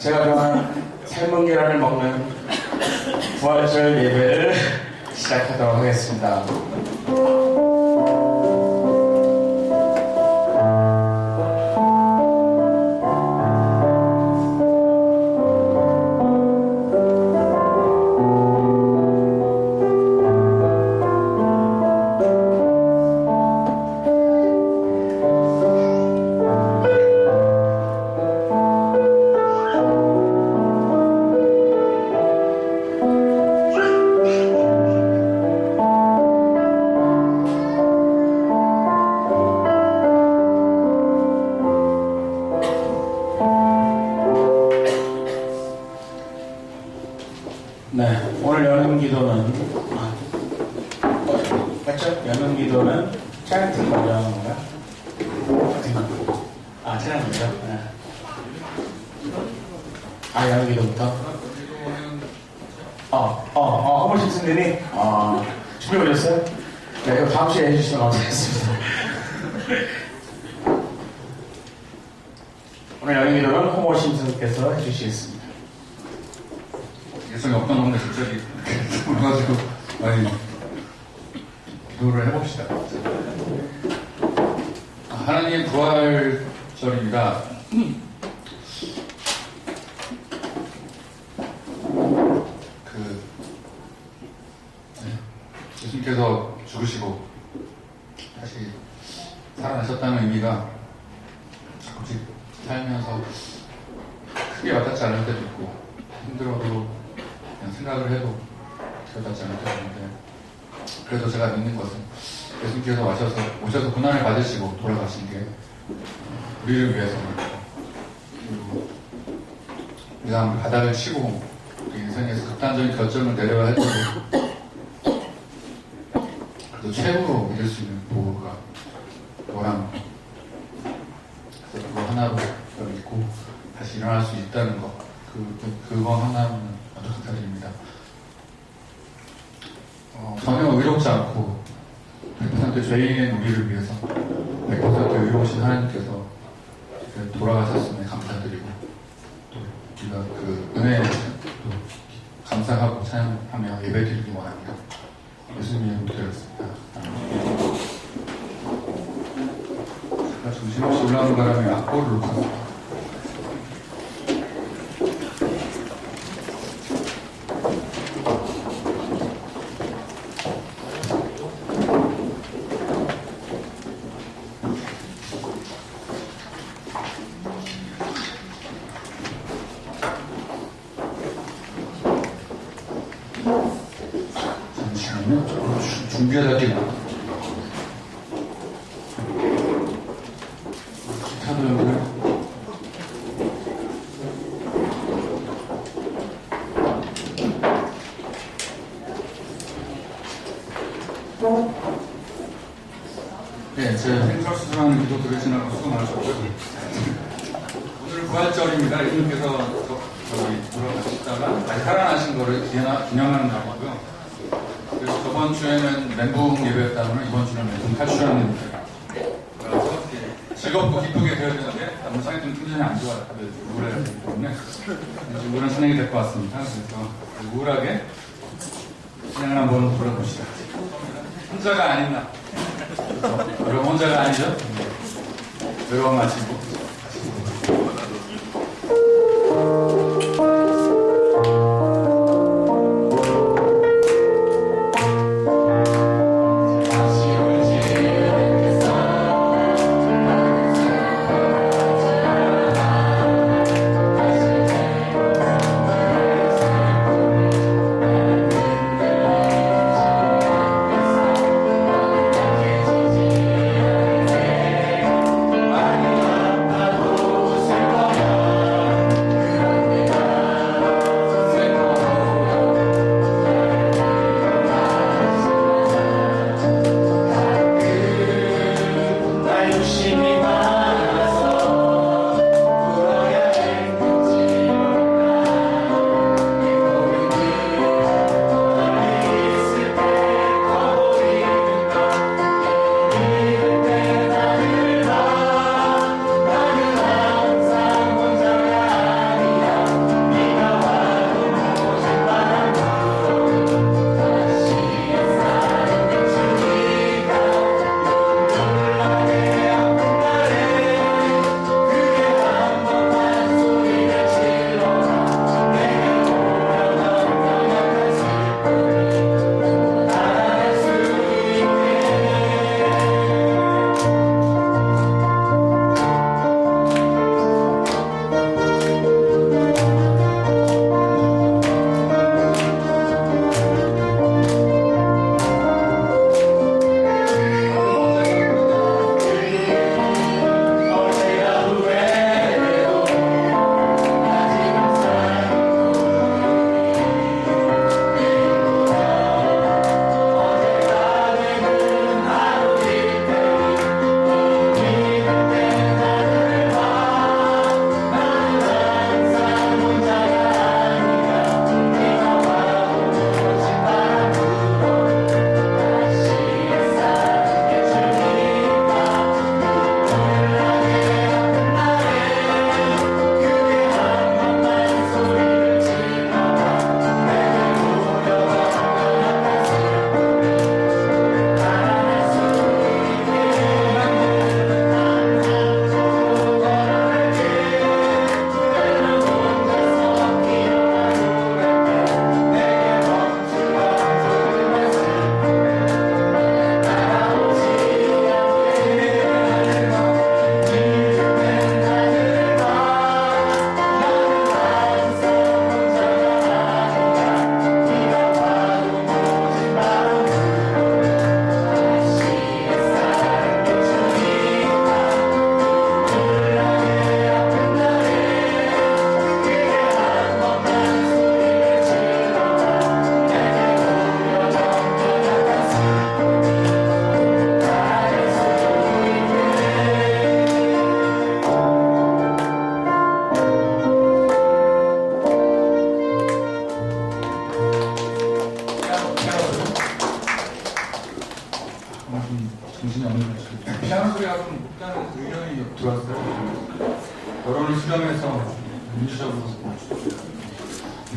제가 좋아하는 삶은 계란을 먹는 부활절 예배를 시작하도록 하겠습니다. 네, 오늘 여는 기도는 맞죠? 여는 기도는 찬양 먼저 하는 건가요? 찬양 먼저? 네. 여는 기도부터? 허물심 승리니? 준비 오셨어요? 네, 이거 다음 주에 해주시면 감사하겠습니다. 오늘 여는 기도는 허물심 승께서 해주시겠습니다. 예정이 없던 건데 갑자기 그래가지고 많이 기도를 해봅시다. 하나님의 부활절입니다. 예수님께서 죽으시고 다시 살아나셨다는 의미가 가끔씩 살면서 크게 와닿지 않을 때도 있고 힘들어도 그냥 생각을 해도 와닿지 않을 때도 있는데, 그래도 제가 믿는 것은 예수님께서 오셔서 고난을 받으시고 돌아가신 게 우리를 위해서는, 그리고 우리가 바닥을 치고 우리 인생에서 극단적인 결정을 내려야 해도 그래도 최후로 믿을 수 있는 보호가 너라는 거, 그래서 그거 하나로 믿고 다시 일어날 수 있다는 거, 그거 하나는 아주 감사드립니다. 전혀 의롭지 않고 100% 죄인인 우리를 위해서 100% 의로우신 하나님께서 돌아가셨음에 감사드리고, 또 우리가 그 은혜에 또 감사하고 찬양하며 예배드리기 원합니다. 예수님의 이름으로 기도했습니다. 제가 정신없이 올라오는 바람에 악보를 놓고 준비하다 뛰고 차도 연결 네, 제 생설수술하는 기도 들으시느라고 수고 많으셨고요. 오늘 부활절입니다. 예수님께서 돌아가셨다가 다시 살아나신 거를 기념하는 날이고요. 그래서 저번 주에는 멘붕 예배였다면 이번 주는 멘붕 탈출하는 예배입니다. 그래서 즐겁고 기쁘게 되어야 되는데 너무 상이 좀 텐션이 안 좋아요. 우울해졌기 때문에 우울한 찬양이 될 것 같습니다. 그래서 우울하게 찬양을 한번 불러봅시다. 혼자가 아닌 나. 여러분 혼자가 아니죠? 외로움 마시고.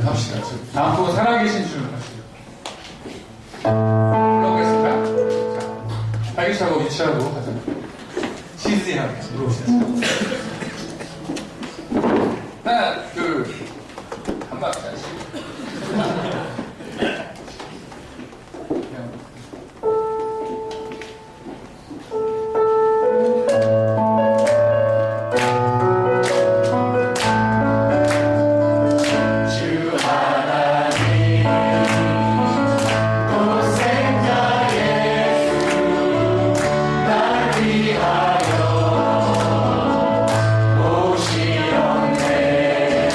합시다. 다음 곡은 살아계신 주를 합시다. 불러보겠습니다. 자, 활기차고 위치하고 하자. 치즈하게 물어보시죠. 하나, 둘, 한 박자씩. 오시옵네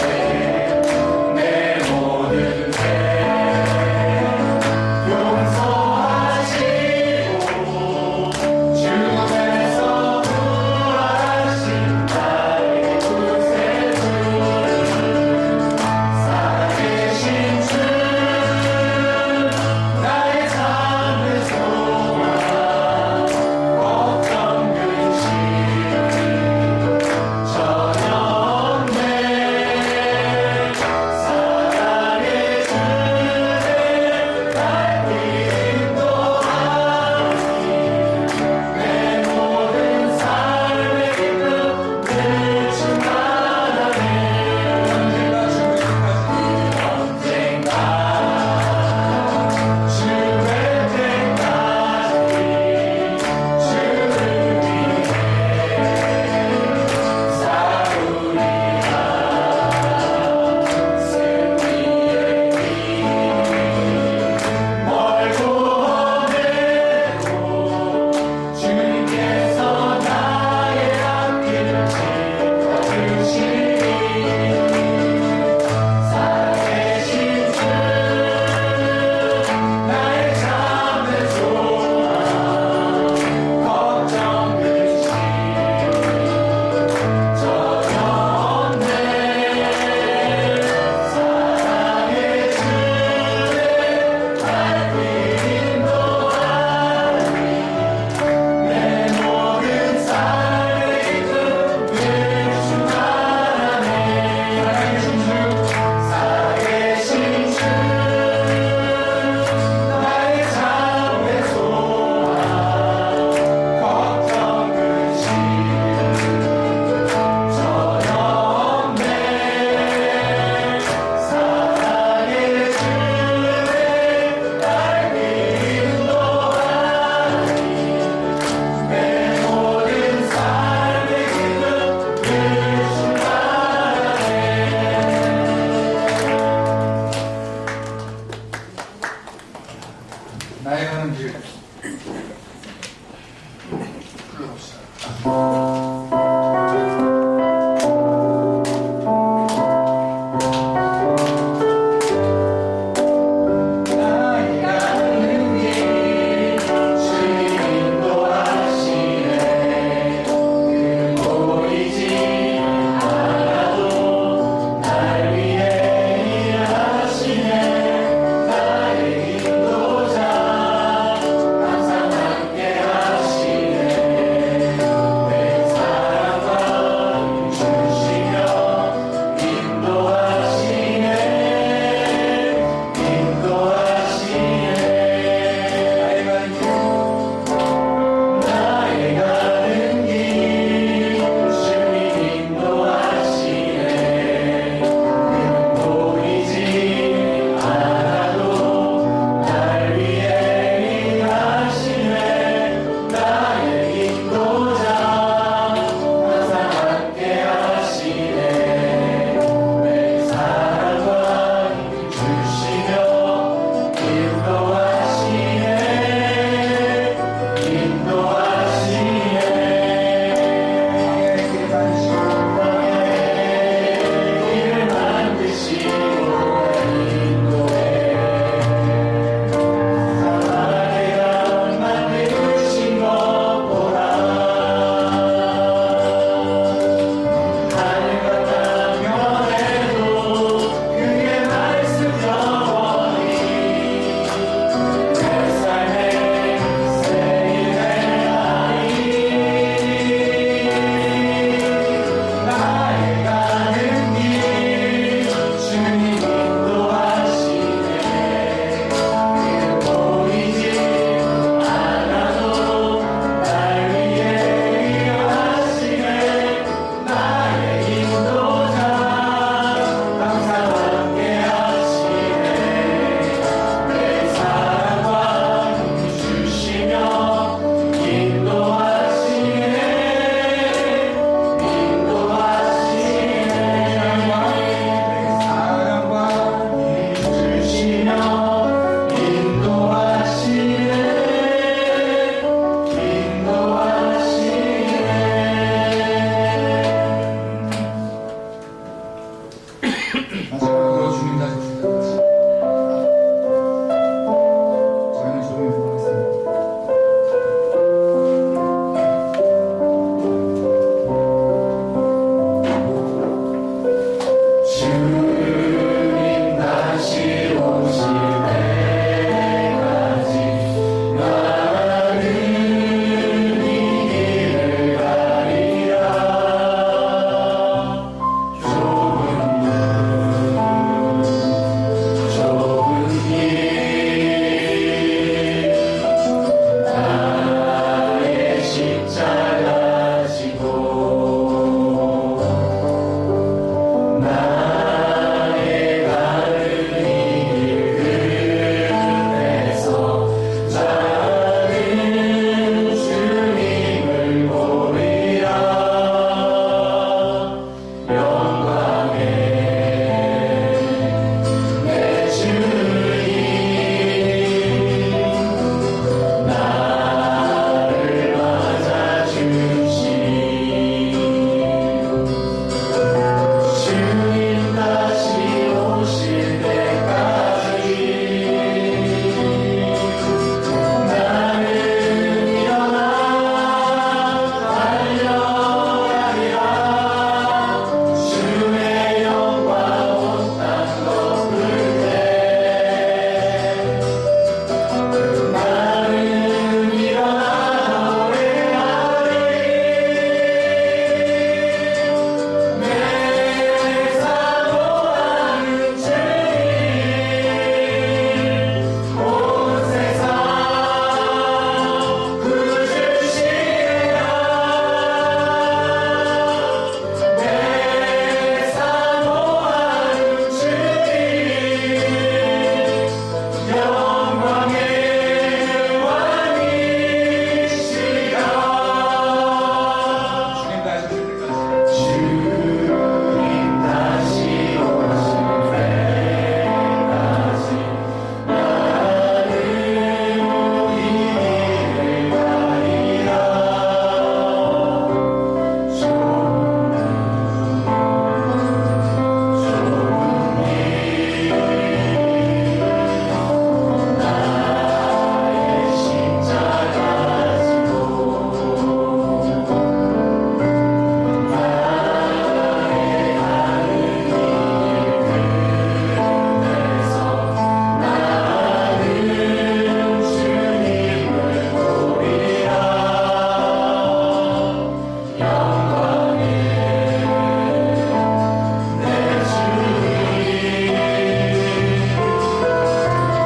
마지막으로 주님 다시 오실 때까지 저희는 조용히 부르겠습니다. 주님 다시 오실 때까지 나는 이 길을 가리라. 좁은 길 나의 십자가 지고 나의 가는 이 길에서 나는 주님을 보리라. 영광의 내 주님 나를 맞아주시오. 주님 다시 오실 때까지 나는 일어나 달려가리라. 주의 영광 온 땅 덮을 때 나는 일어나 노래하리. 내 사모하는 주님 온 세상 구주시리라. 내 사모하는 주님 영광의 왕이시라. 주님 다시 오실 때까지 주님 다시 오실 때까지 나는 이 길을 가리라. 좁은 길 나의 십자가 지고 나의 가는 이 길에서 나는 주님을 보리라. 영광의 내 주님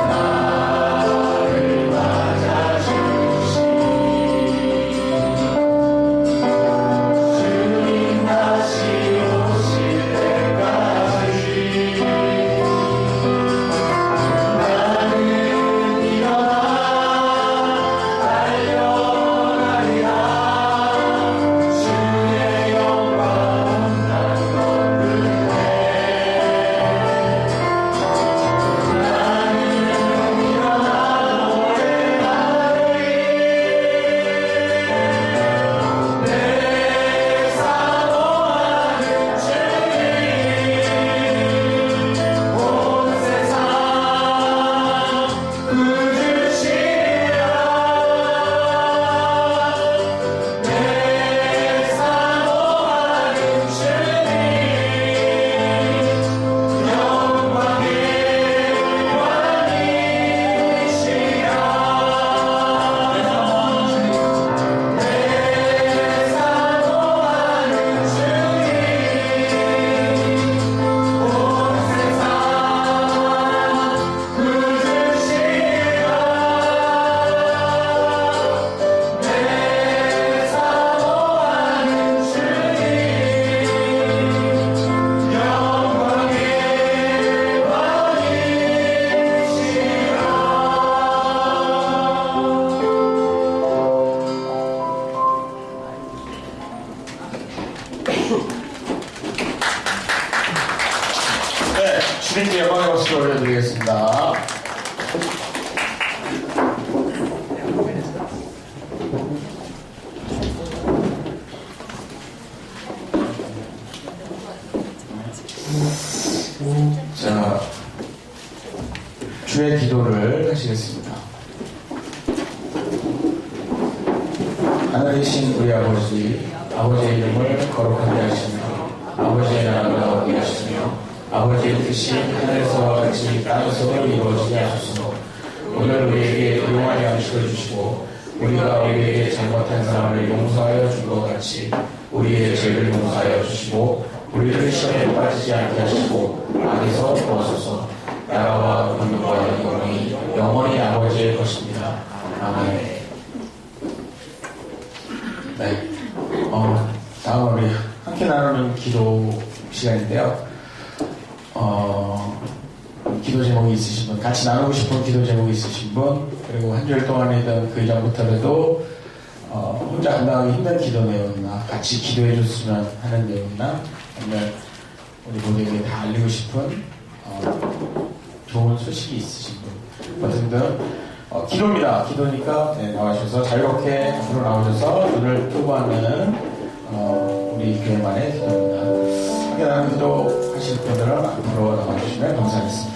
나를 맞아주시오. 주님 다시 오실 때까지 나는 일어나 달려가리라. 주의 영광 온 땅 덮을 때 나는 일어나 노래하리. 내 사모하는 주님 온 세상 구주시리라. 내 사모하는 주님 영광의 왕이시라. 내 사모하는 주님 온 세상 구주시리라. 내 사모하는 주님 영광의 왕이시라. 네, 주님께 영광의 박수 올려드리겠습니다. 주의 기도를 하시겠습니다. 하늘이신 우리 아버지, 아버지의 이름을 거룩하게 하시며 아버지의 나라가 오게 하시며 아버지의 뜻이 하늘에서와 같이 땅에서도 이루어지게 하소서. 오늘 우리에게 일용할 양식을 주시고 우리가 우리에게 잘못한 사람을 용서하여 준 것 같이 우리의 죄를 용서하여 주시고 우리를 시험에 빠지지 않게 하시고 악에서 구하소서. 나라와 권능과 영광이 영원히 아버지의 것입니다. 아멘. 네. 다음 우리 함께 나누는 기도 시간인데요. 기도 제목이 있으신 분, 같이 나누고 싶은 기도 제목이 있으신 분, 그리고 한 주일 동안이든 그 이전부터라도 혼자 감당하기 힘든 기도 내용이나 같이 기도해 줬으면 하는 내용이나 아니면 우리 모두에게 다 알리고 싶은 좋은 소식이 있으신 분, 어쨌든 기도입니다. 기도니까 나와주셔서 자유롭게 앞으로 나오셔서 눈을 뜨고 하는 우리 교회만의 기도입니다. 함께 나누는 기도 하실 분들은 앞으로 나와주시면 감사하겠습니다.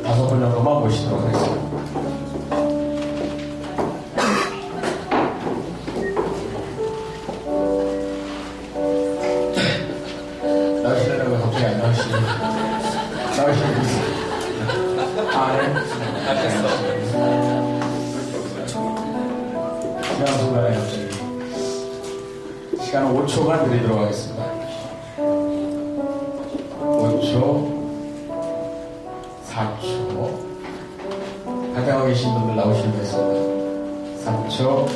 다섯 분 정도만 모시도록 하겠습니다. 나오시려고 갑자기 안 나오시네요. 나오시는 분. 지난 순간에 갑자기 시간은 5초간 드리도록 하겠습니다. 5초, 4초. 가까워 계신 분들 나오시면 되겠습니다. 3초,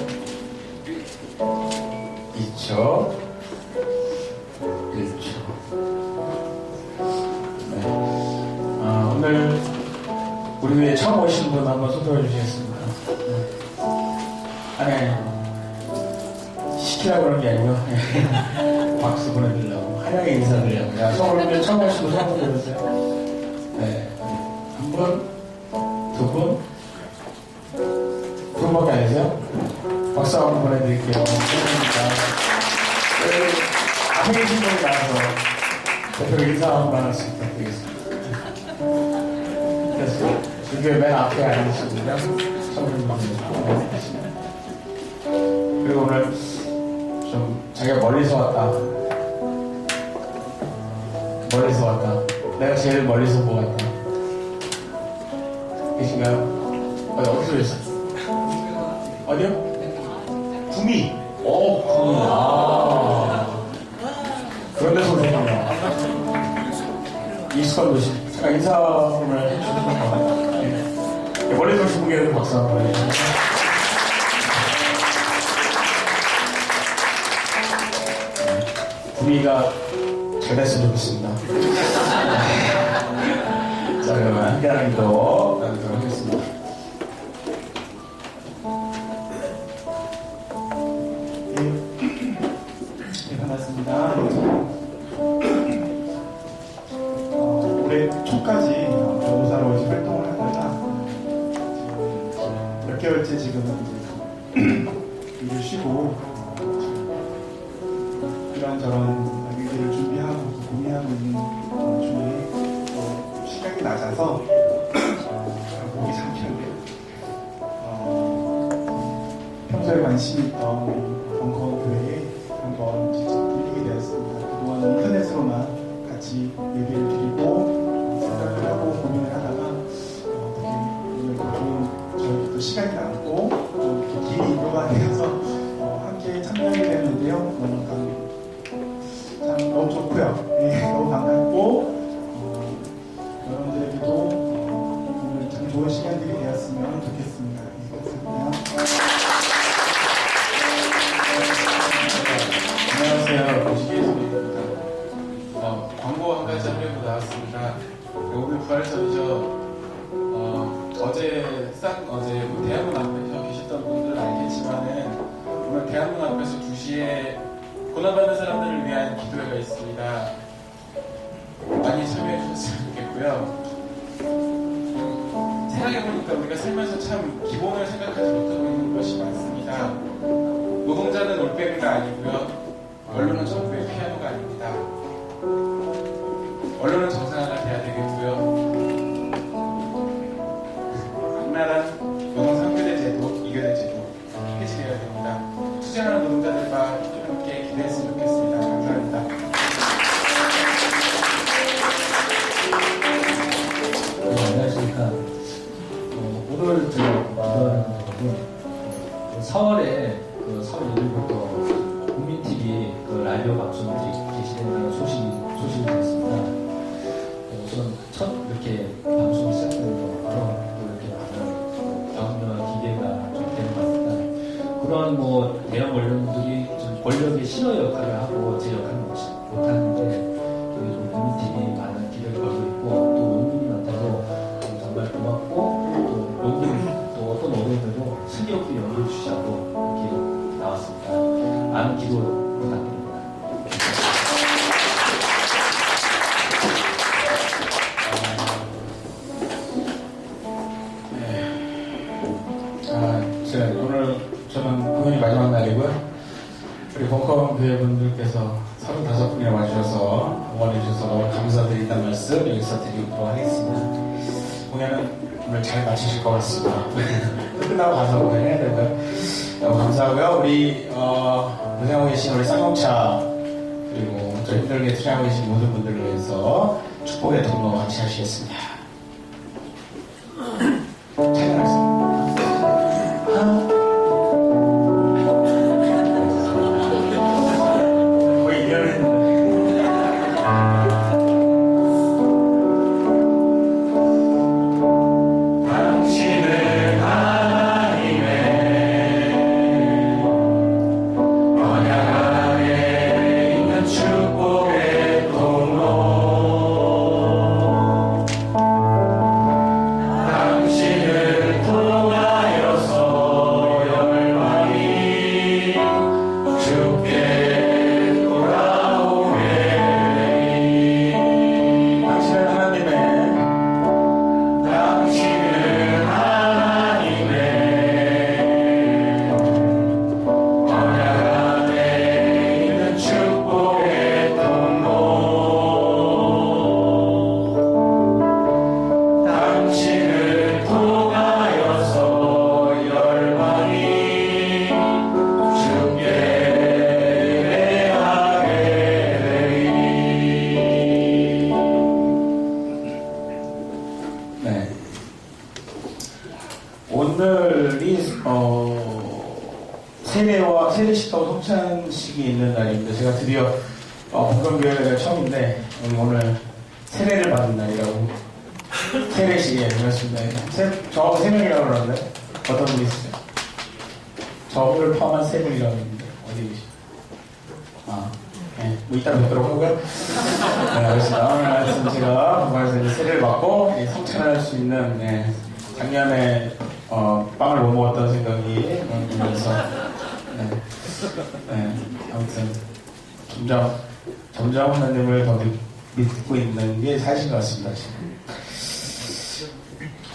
2초, 1초. 네. 오늘 우리 위에 처음 오신 분 한번 손들어 주시겠습니다. 아니, 시키라고 그런 게 아니고 박수 보내드리려고 환영의 인사드리려고. 자, 서울에 처음 오신 분 손 들어주세요. 네, 한 분, 두 분, 두 분밖에 안 계세요? 박수 한번 보내드릴게요. 감사합니다. 앞에 계신 분이 나와서 대표 인사 한번 하나씩 부탁드리겠습니다. 그래서 지금 맨 앞에 앉으시고요. 성님입니다. 그리고 오늘 좀 자기가 멀리서 왔다. 멀리서 왔다. 내가 제일 멀리서 보았다. 계신가요? 어디서 오셨어요? 어디요? 구미. 오, 구미. 그런 데서 오셨구나. 익숙한 도시. 제가 인사를 해주시는 것 같아요. 네. 멀리서 오신 분께 박수 한번 해주세요. 구미가 잘 됐으면 좋겠습니다. 자, 그러면 함께하는 기도 나누도록 하겠습니다. 네, 반갑습니다. 올해 초까지 변호사로 이제 활동을 하다가 몇 개월째 지금은 이제 일을 쉬고 이런저런 일들을 준비하고 고민하고 있는 중에 시간이 낮아서 목이 잠겼네요. 평소에 관심이 있던 벙커원 교회에 한번 직접 들리게 되었습니다. 그동안 인터넷으로만 같이 예배를 드리고 생각을 하고 고민을 하다가 어떻게 오늘 좋은 저희도 시간이 남고 또 길이 인도가 되어서 함께 참여하게 됐는데요. 너무 좋고요. 네, 너무 반갑고 여러분들에게도 오늘 참 좋은 시간들이 되었으면 좋겠습니다. 네, 감사합니다. 안녕하세요. 고시계수입니다. 광고 한 가지 하려고 나왔습니다. 오늘 부활절이죠. 어제 대학문 앞에서 계셨던 분들은 알겠지만은 오늘 대학문 앞에서 2시에 고난받는 사람들을 위한 기도회가 있습니다. 많이 참여해 주셨으면 좋겠고요. 생각해보니까 우리가 살면서 참 기본을 생각하지 못하고 있는 것이 많습니다. 노동자는 올빼미가 아니고요. 언론은 정부의 피아노가 아닙니다. 언론은 정상화가 돼야 되겠고요. 악랄한 노동상표대 제도, 이교대 제도 해지되어야 됩니다. 투쟁하는 노동자들과 함께 기대했으면 좋겠습니다. 감사합니다. 안녕하십니까. 오늘 제가 기도하는 거는 4월에 3월 1일부터 국민TV 라디오 방송이 개시되는 소식이 됐습니다. 우선 첫 이렇게 방송이 시작되는 거 바로 또 이렇게 많은 경험과 기대가 좀 되는 것 같습니다. 그런 대형 언론들이 좀 권력의 실어 역할을 하고 제 역할을 못하는데 좀 국민TV 많은 기대를 걸고 있고 또 의원님한테도 정말 고맙고 또 여기 또 어떤 언론들도 슬기롭게 연구해 주시자고 이렇게 나왔습니다. 많은 기도 부탁드립니다. 오늘 저는 공연이 마지막 날이고요. 우리 벙커원 교회분들께서 35분이나 와주셔서 응원해주셔서 너무 감사드린다는 말씀 여기서 드리도록 하겠습니다. 공연은 오늘 잘 마치실 것 같습니다. 끝나고 가서 공연해야 되고요. 너무 감사하고요. 우리 고생하고 계신 우리 쌍용차 그리고 또 힘들게 투자하고 계신 모든 분들을 위해서 축복의 통로 같이 하시겠습니다. 찬양하겠습니다. 거의 1년 했는데 당신은 하나님의 언약 안에 있는 축복의 통로 당신을 통하여서 열방이 주께 돌아오게 당신은 하나님의 언약 안에 있는 축복의 통로 당신을 통하여서 열방이 주께 예배하게 되리. 네. 오늘이 세례식하고 성찬식이 있는 날입니다. 제가 드디어 본건교회가 처음인데 오늘 세례를 받는 날이라고 세례식에 그렇습니다. 저하고 3명이라고 그러는데 어떤 분이 있으세요? 저를 포함한 3분이라고 했는데 어디 계시죠? 네, 이따 뵙도록 하고요. 네, 알겠습니다. 오늘 말씀 제가 본관에서 이제 세례를 받고 성찬을 할 수 있는 작년에 빵을 못 먹었던 생각이 들면서 아무튼 점점 하나님을 더 믿고 있는 게 사실인 것 같습니다. 지금.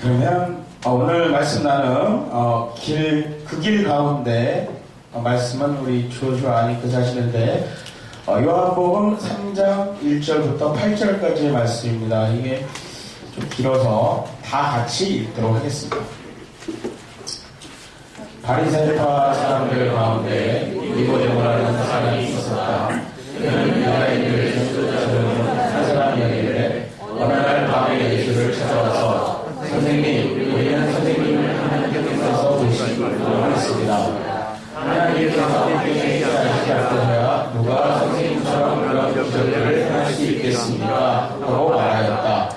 그러면 오늘 말씀 나눔 그 길 가운데 말씀은 우리 조슈아 아니크스 하시는데 요한복음 3장 1절부터 8절까지의 말씀입니다. 이게 좀 길어서 다 같이 읽도록 하겠습니다. 바리새파 사람들 가운데 니고데모라는 사람이 있었다. 그는 유다인들 전도자들은 한 사람이었는데 어느 날 밤에 예수를 찾아와서 선생님, 우리는 선생님을 하나님께서 오시기를 했습니다. 하나님께서 우리에게 아시지 않고서야 누가 선생님처럼 그런 기적들을 행할 수 있겠습니까? 하고 말하였다.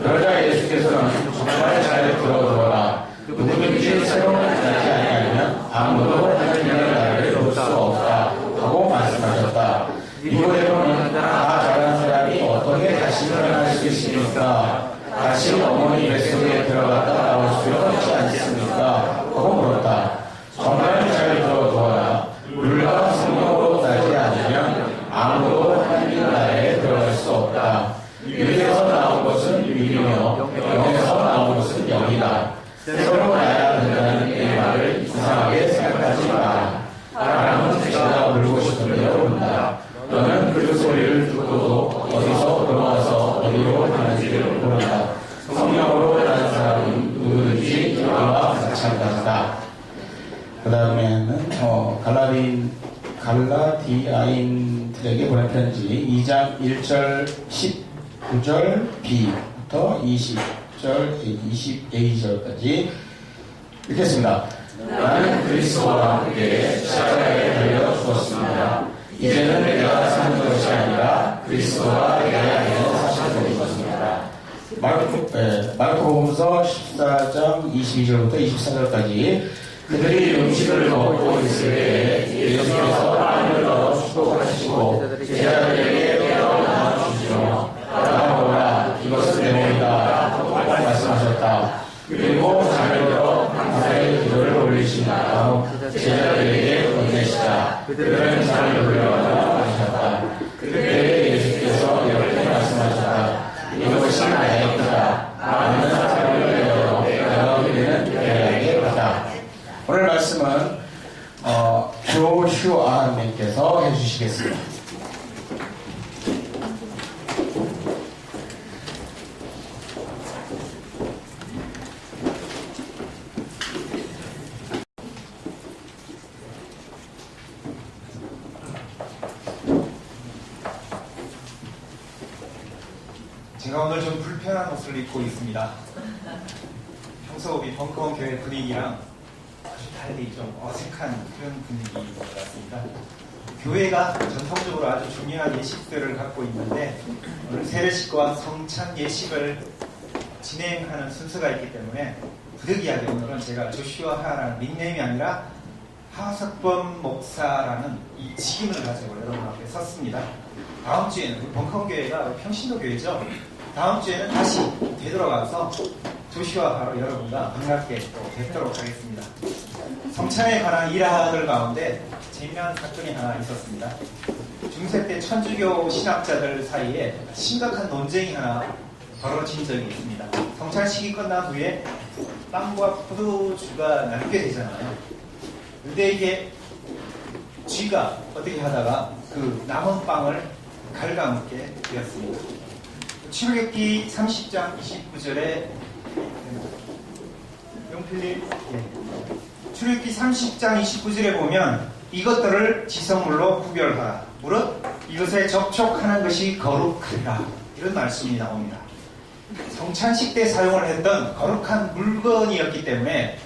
그러자 예수께서는 정말 잘 들어보라. 누구든지 새로운 하나님이 아니면 아무도 하나님의 나라를 볼 수 없다 하고 말씀하셨다. 니고데모는 다 자란 사람이 어떻게 다시 태어날 수 있습니까? 다시 어머니 뱃속에 들어갔다 나올 수 있지 않습니까? 하고 물었다. 정말 잘 들어보아라. 물과 성령으로 나지 않으면 아무도 하나님 나라에 들어갈 수 없다. 유에서 나온 것은 유이며 영에서 나온 것은 영이다. 되리이다. 새로 나야 된다는 이 말을 이상하게 생각하지 마라. 사람은 제가 물고 싶은 대로 문다. 너는 그 소리를 듣고도 어디서 들어와서 어디로 가는지를 모른다. 성령으로 가는 사람은 누구든지 너와 마찬가지다. 그 다음에는 갈라디아인들에게 보낸 편지 2장 1절 19절 B부터 20절 22절까지 읽겠습니다. 나는 그리스도와 함께 십자가에 달려 죽었습니다. 이제는 내가 사는 것이 아니라 그리스도가 내 안에 사시는 것입니다. 마르코복음서 14장 22절부터 24절까지 그들이 음식을 먹고 있을 때 예수께서 빵을 넣어 축복하시고 제자들에게 떼어 나눠주시며 따라오라 이것은 내 몸이다 라고 말씀하셨다. 그리고 잔을 들어 감사의 기도를 올리신 다음 제자들에게 건네시다. 그들은 잔을 돌려받아 마셨다. 그때 예수께서 이렇게 말씀하셨다. 이것이 나의 피다. 나는 사람을 내어 내가 우리는 내게 받다. 오늘 말씀은 조슈아님께서 해주시겠습니다. 제가 오늘 좀 불편한 옷을 입고 있습니다. 평소 우리 벙커원 교회 분위기랑 아주 달리 좀 어색한 그런 분위기인 것 같습니다. 교회가 전통적으로 아주 중요한 예식들을 갖고 있는데 오늘 세례식과 성찬 예식을 진행하는 순서가 있기 때문에 부득이하게 오늘은 제가 조슈아하라는 닉네임이 아니라 하석범 목사라는 이 직임을 가지고 여러분 앞에 섰습니다. 다음 주에는 우리 벙커원 교회가 평신도 교회죠. 다음 주에는 다시 되돌아가서 조슈아하로 여러분과 반갑게 또 뵙도록 하겠습니다. 성찬에 관한 일화들 가운데 재미난 사건이 하나 있었습니다. 중세 때 천주교 신학자들 사이에 심각한 논쟁이 하나 벌어진 적이 있습니다. 성찬식이 끝난 후에 빵과 포도주가 남게 되잖아요. 근데 이게 쥐가 어떻게 하다가 그 남은 빵을 갉아먹게 되었습니다. 출애굽기 30장 29절에 용필님 출애굽기 30장 29절에 보면 이것들을 지성물로 구별하라. 무릇 이것에 접촉하는 것이 거룩하리라. 이런 말씀이 나옵니다. 성찬식 때 사용을 했던 거룩한 물건이었기 때문에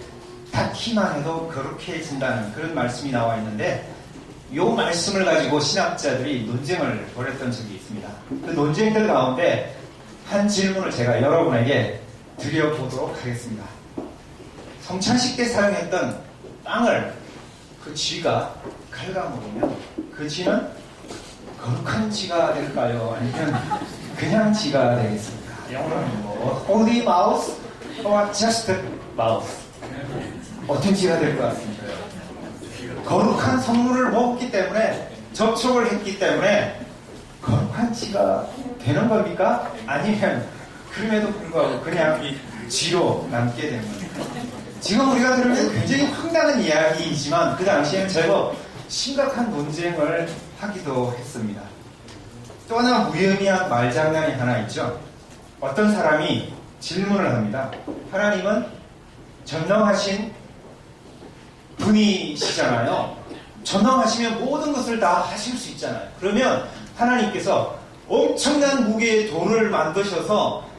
닿기만 해도 거룩해진다는 그런 말씀이 나와 있는데 이 말씀을 가지고 신학자들이 논쟁을 벌였던 적이 있습니다. 그 논쟁들 가운데 한 질문을 제가 여러분에게 드려보도록 하겠습니다. 성찬식 때 사용했던 빵을 그 쥐가 갉아먹으면 그 쥐는 거룩한 쥐가 될까요? 아니면 그냥 쥐가 되겠습니까? 영어로는 뭐 holy mouse or just mouse? 어떤 쥐가 될 것 같습니까? 거룩한 성물을 먹었기 때문에 접촉을 했기 때문에 거룩한 쥐가 되는 겁니까? 아니면 그럼에도 불구하고 그냥 쥐로 남게 되는 겁니까? 지금 우리가 들으면 굉장히 황당한 이야기이지만 그 당시에는 제법 심각한 논쟁을 하기도 했습니다. 또 하나 무의미한 말장난이 하나 있죠. 어떤 사람이 질문을 합니다. 하나님은 전능하신 분이시잖아요. 전능하시면 모든 것을 다 하실 수 있잖아요. 그러면 하나님께서 엄청난 무게의 돌을 만드셔서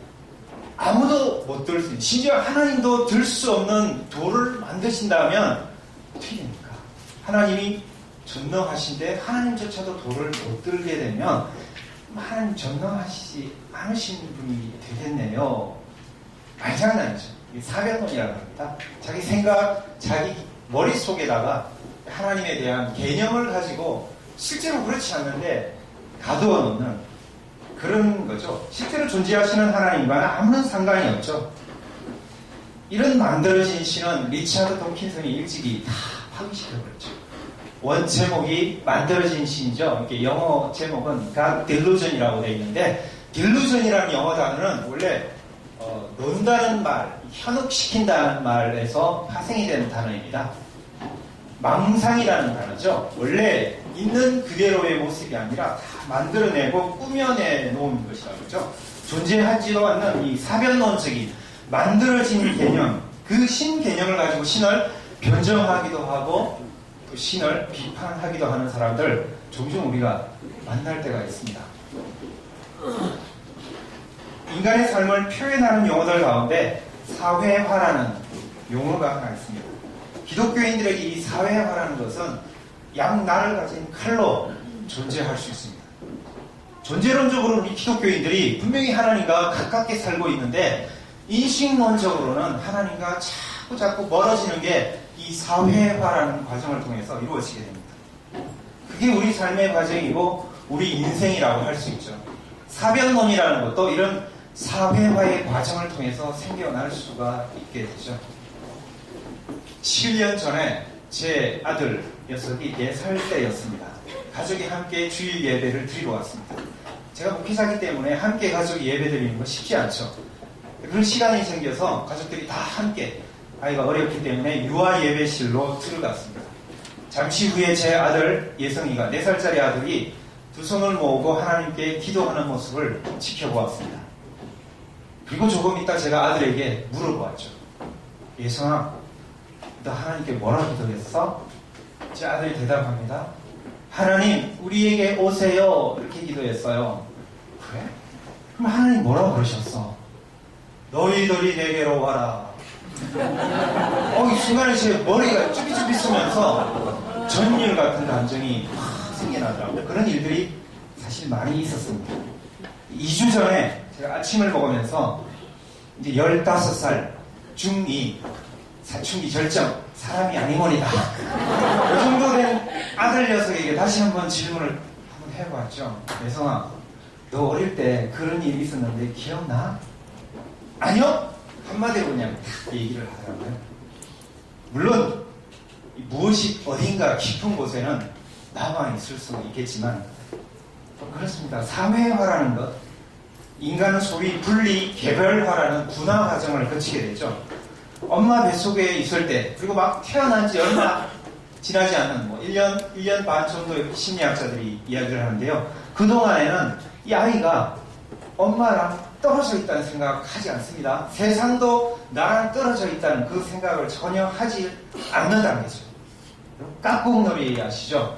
아무도 못 들 수 있는, 심지어 하나님도 들 수 없는 돌을 만드신다면 어떻게 됩니까? 하나님이 전능하신데 하나님조차도 돌을 못 들게 되면 하나님 전능하시지 않으신 분이 되겠네요. 말장난이죠. 사변론이라고 합니다. 자기 생각, 자기 머릿속에다가 하나님에 대한 개념을 가지고 실제로 그렇지 않는데 가두어 놓는 그런 거죠. 실제로 존재하시는 하나님과는 아무런 상관이 없죠. 이런 만들어진 시는 리차드 도킨슨이 일찍이 다 파기시켜버렸죠. 원 제목이 만들어진 시이죠. 이렇게 영어 제목은 God Delusion이라고 되어 있는데 Delusion이라는 영어 단어는 원래 논다는 말, 현혹시킨다는 말에서 파생이 되는 단어입니다. 망상이라는 단어죠. 원래 있는 그대로의 모습이 아니라 다 만들어내고 꾸며내 놓은 것이라고 그러죠. 존재하지도 않는 이 사변론적인 만들어진 개념, 그 신개념을 가지고 신을 변정하기도 하고 또 신을 비판하기도 하는 사람들 종종 우리가 만날 때가 있습니다. 인간의 삶을 표현하는 용어들 가운데 사회화라는 용어가 하나 있습니다. 기독교인들에게 이 사회화라는 것은 양날을 가진 칼로 존재할 수 있습니다. 존재론적으로 우리 기독교인들이 분명히 하나님과 가깝게 살고 있는데 인식론적으로는 하나님과 자꾸 멀어지는 게 이 사회화라는 과정을 통해서 이루어지게 됩니다. 그게 우리 삶의 과정이고 우리 인생이라고 할 수 있죠. 사변론이라는 것도 이런 사회화의 과정을 통해서 생겨날 수가 있게 되죠. 11년 전에 제 아들 녀석이 4살 때였습니다. 가족이 함께 주일 예배를 드리러 왔습니다. 제가 목회자이기 때문에 함께 가족이 예배 드리는 거 쉽지 않죠. 그런 시간이 생겨서 가족들이 다 함께, 아이가 어렸기 때문에 유아 예배실로 들어갔습니다. 잠시 후에 제 아들 예성이가 4살짜리 아들이 두 손을 모으고 하나님께 기도하는 모습을 지켜보았습니다. 그리고 조금 있다 제가 아들에게 물어보았죠. 예성아, 너 하나님께 뭐라 기도했어? 제 아들이 대답합니다. 하나님, 우리에게 오세요. 이렇게 기도했어요. 그래? 그럼 하나님 뭐라고 그러셨어? 너희들이 내게로 와라. 이 순간에 제 머리가 쭈비쭈비 쓰면서 전율 같은 감정이 확 생겨나더라고요. 그런 일들이 사실 많이 있었습니다. 2주 전에 제가 아침을 먹으면서 이제 15살 중2 사춘기 절정, 사람이 아니모니다. 이 정도 된 아들 녀석에게 다시 한번 질문을 한번 해보았죠. 예성아, 너 어릴 때 그런 일이 있었는데 기억나? 아니요? 한마디로 그냥 딱 얘기를 하더라고요. 물론 무엇이 어딘가 깊은 곳에는 나만 있을 수 있겠지만 그렇습니다. 사회화라는 것, 인간은 소위 분리, 개별화라는 분화 과정을 거치게 되죠. 엄마 뱃속에 있을 때, 그리고 막 태어난 지 얼마 지나지 않는 1년 반 정도의 심리학자들이 이야기를 하는데요. 그동안에는 이 아이가 엄마랑 떨어져 있다는 생각을 하지 않습니다. 세상도 나랑 떨어져 있다는 그 생각을 전혀 하지 않는다는 거죠. 깍꿍놀이 아시죠?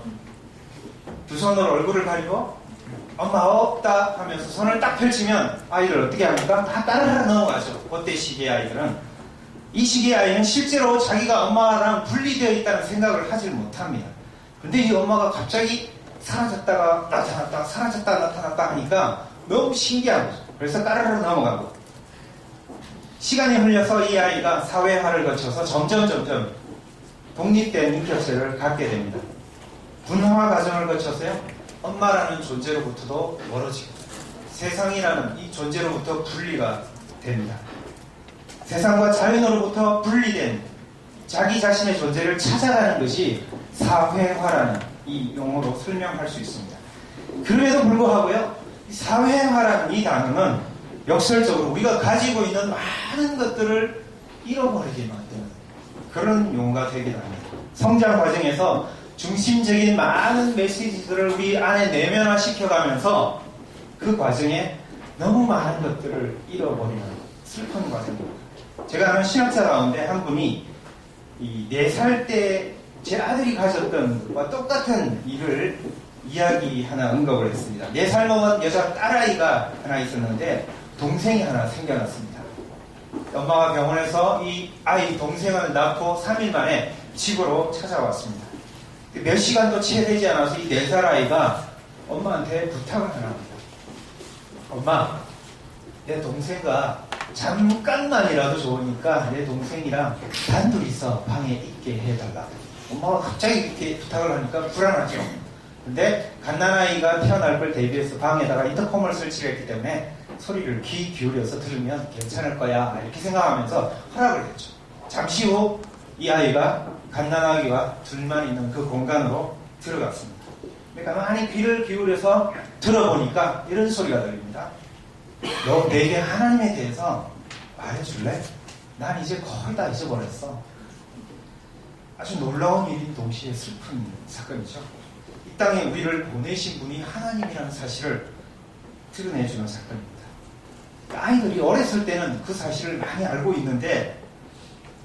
두 손으로 얼굴을 가리고 엄마 없다 하면서 손을 딱 펼치면 아이를 어떻게 합니까? 다 따라라 넘어가죠. 그때 시기의 아이들은. 이 시기의 아이는 실제로 자기가 엄마랑 분리되어 있다는 생각을 하지 못합니다. 근데 이 엄마가 갑자기 사라졌다가 나타났다, 사라졌다가 나타났다 하니까 너무 신기한 거죠. 그래서 따라라 넘어가고. 시간이 흘려서 이 아이가 사회화를 거쳐서 점점 독립된 인격체를 갖게 됩니다. 분화 과정을 거쳐서요, 엄마라는 존재로부터도 멀어지고 세상이라는 이 존재로부터 분리가 됩니다. 세상과 자연으로부터 분리된 자기 자신의 존재를 찾아가는 것이 사회화라는 이 용어로 설명할 수 있습니다. 그럼에도 불구하고요, 사회화라는 이 단어는 역설적으로 우리가 가지고 있는 많은 것들을 잃어버리게 만드는 그런 용어가 되기도 합니다. 성장 과정에서 중심적인 많은 메시지들을 우리 안에 내면화 시켜가면서 그 과정에 너무 많은 것들을 잃어버리는 슬픈 과정입니다. 제가 아는 신학자 가운데 한 분이 이 4살 때 제 아들이 가졌던 것과 똑같은 일을 이야기 하나 언급을 했습니다. 4살 먹은 여자 딸아이가 하나 있었는데 동생이 하나 생겨났습니다. 엄마가 병원에서 이 아이 동생을 낳고 3일 만에 집으로 찾아왔습니다. 몇 시간도 채 되지 않아서 이 4살 아이가 엄마한테 부탁을 하나 합니다. 엄마, 내 동생과 잠깐만이라도 좋으니까 내 동생이랑 단둘이서 방에 있게 해달라. 엄마가 갑자기 이렇게 부탁을 하니까 불안하죠. 근데 갓난아이가 태어날 걸 대비해서 방에다가 인터컴을 설치를 했기 때문에 소리를 귀 기울여서 들으면 괜찮을 거야 이렇게 생각하면서 허락을 했죠. 잠시 후 이 아이가 갓난아기와 둘만 있는 그 공간으로 들어갔습니다. 가만히 귀를 기울여서 들어보니까 이런 소리가 들립니다. 너 내게 하나님에 대해서 말해줄래? 난 이제 거의 다 잊어버렸어. 아주 놀라운 일인 동시에 슬픈 사건이죠. 이 땅에 우리를 보내신 분이 하나님이라는 사실을 드러내주는 사건입니다. 아이들이 어렸을 때는 그 사실을 많이 알고 있는데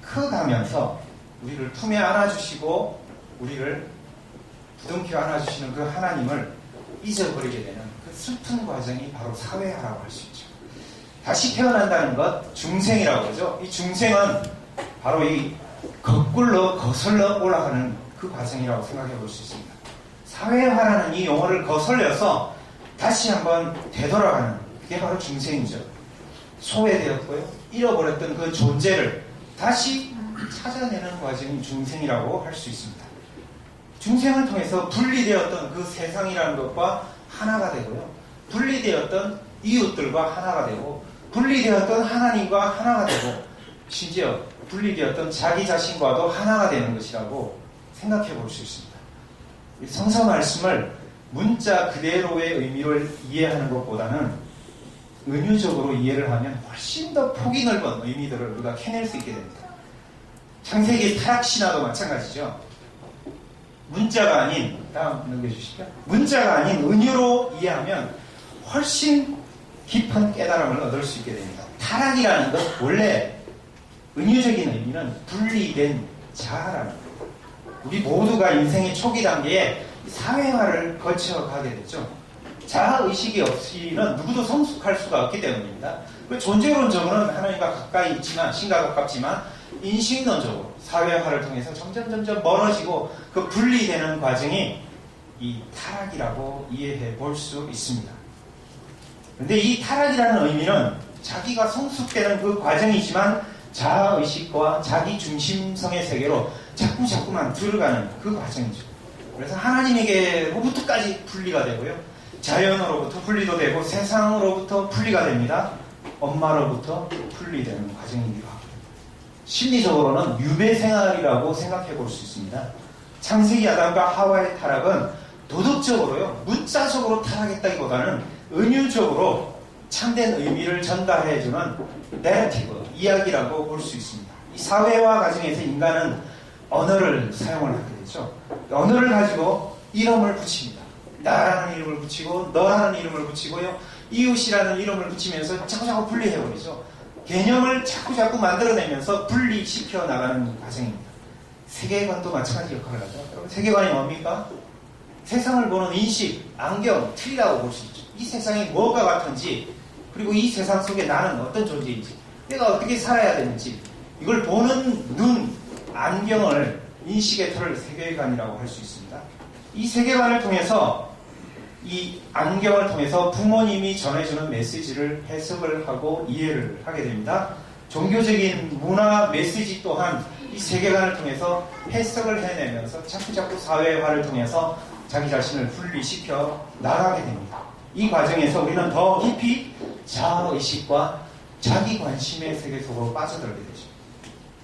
커가면서 우리를 품에 안아주시고 우리를 부둥켜 안아주시는 그 하나님을 잊어버리게 되는 그 슬픈 과정이 바로 사회화라고 할 수 있죠. 다시 태어난다는 것, 중생이라고 그러죠. 이 중생은 바로 이 거꾸로 거슬러 올라가는 그 과정이라고 생각해 볼 수 있습니다. 사회화라는 이 용어를 거슬려서 다시 한번 되돌아가는 그게 바로 중생이죠. 소외되었고요. 잃어버렸던 그 존재를 다시 찾아내는 과정이 중생이라고 할 수 있습니다. 중생을 통해서 분리되었던 그 세상이라는 것과 하나가 되고요. 분리되었던 이웃들과 하나가 되고 분리되었던 하나님과 하나가 되고 심지어 분리되었던 자기 자신과도 하나가 되는 것이라고 생각해 볼 수 있습니다. 성서 말씀을 문자 그대로의 의미를 이해하는 것보다는 은유적으로 이해를 하면 훨씬 더 폭이 넓은 의미들을 우리가 캐낼 수 있게 됩니다. 창세기 타락신화도 마찬가지죠. 문자가 아닌, 다음 넘겨주시죠. 문자가 아닌 은유로 이해하면 훨씬 깊은 깨달음을 얻을 수 있게 됩니다. 타락이라는 것, 원래 은유적인 의미는 분리된 자아라는 거예요. 우리 모두가 인생의 초기 단계에 사회화를 거쳐가게 되죠. 자아의식이 없이는 누구도 성숙할 수가 없기 때문입니다. 존재론적으로는 하나님과 가까이 있지만, 신과 가깝지만, 인식론적으로 사회화를 통해서 점점 멀어지고 그 분리되는 과정이 이 타락이라고 이해해 볼 수 있습니다. 그런데 이 타락이라는 의미는 자기가 성숙되는 그 과정이지만 자아의식과 자기 중심성의 세계로 자꾸만 들어가는 그 과정이죠. 그래서 하나님에게로부터까지 분리가 되고요. 자연으로부터 분리도 되고 세상으로부터 분리가 됩니다. 엄마로부터 분리되는 과정이기도 하고 심리적으로는 유배 생활이라고 생각해 볼 수 있습니다. 창세기 아담과 하와의 타락은 도덕적으로요, 문자적으로 타락했다기보다는 은유적으로 참된 의미를 전달해주는 내러티브, 이야기라고 볼 수 있습니다. 이 사회화 과정에서 인간은 언어를 사용을 하게 되죠. 언어를 가지고 이름을 붙입니다. 나라는 이름을 붙이고 너라는 이름을 붙이고요. 이웃이라는 이름을 붙이면서 자꾸 분리해버리죠. 개념을 자꾸 만들어내면서 분리시켜 나가는 과정입니다. 세계관도 마찬가지 역할을 하죠. 여러분, 세계관이 뭡니까? 세상을 보는 인식, 안경, 틀이라고 볼 수 있죠. 이 세상이 뭐가 같은지, 그리고 이 세상 속에 나는 어떤 존재인지, 내가 어떻게 살아야 되는지, 이걸 보는 눈, 안경을, 인식의 틀을 세계관이라고 할 수 있습니다. 이 세계관을 통해서, 이 안경을 통해서 부모님이 전해주는 메시지를 해석을 하고 이해를 하게 됩니다. 종교적인 문화 메시지 또한 이 세계관을 통해서 해석을 해내면서 자꾸 사회화를 통해서 자기 자신을 분리시켜 나가게 됩니다. 이 과정에서 우리는 더 깊이 자아의식과 자기 관심의 세계 속으로 빠져들게 되죠.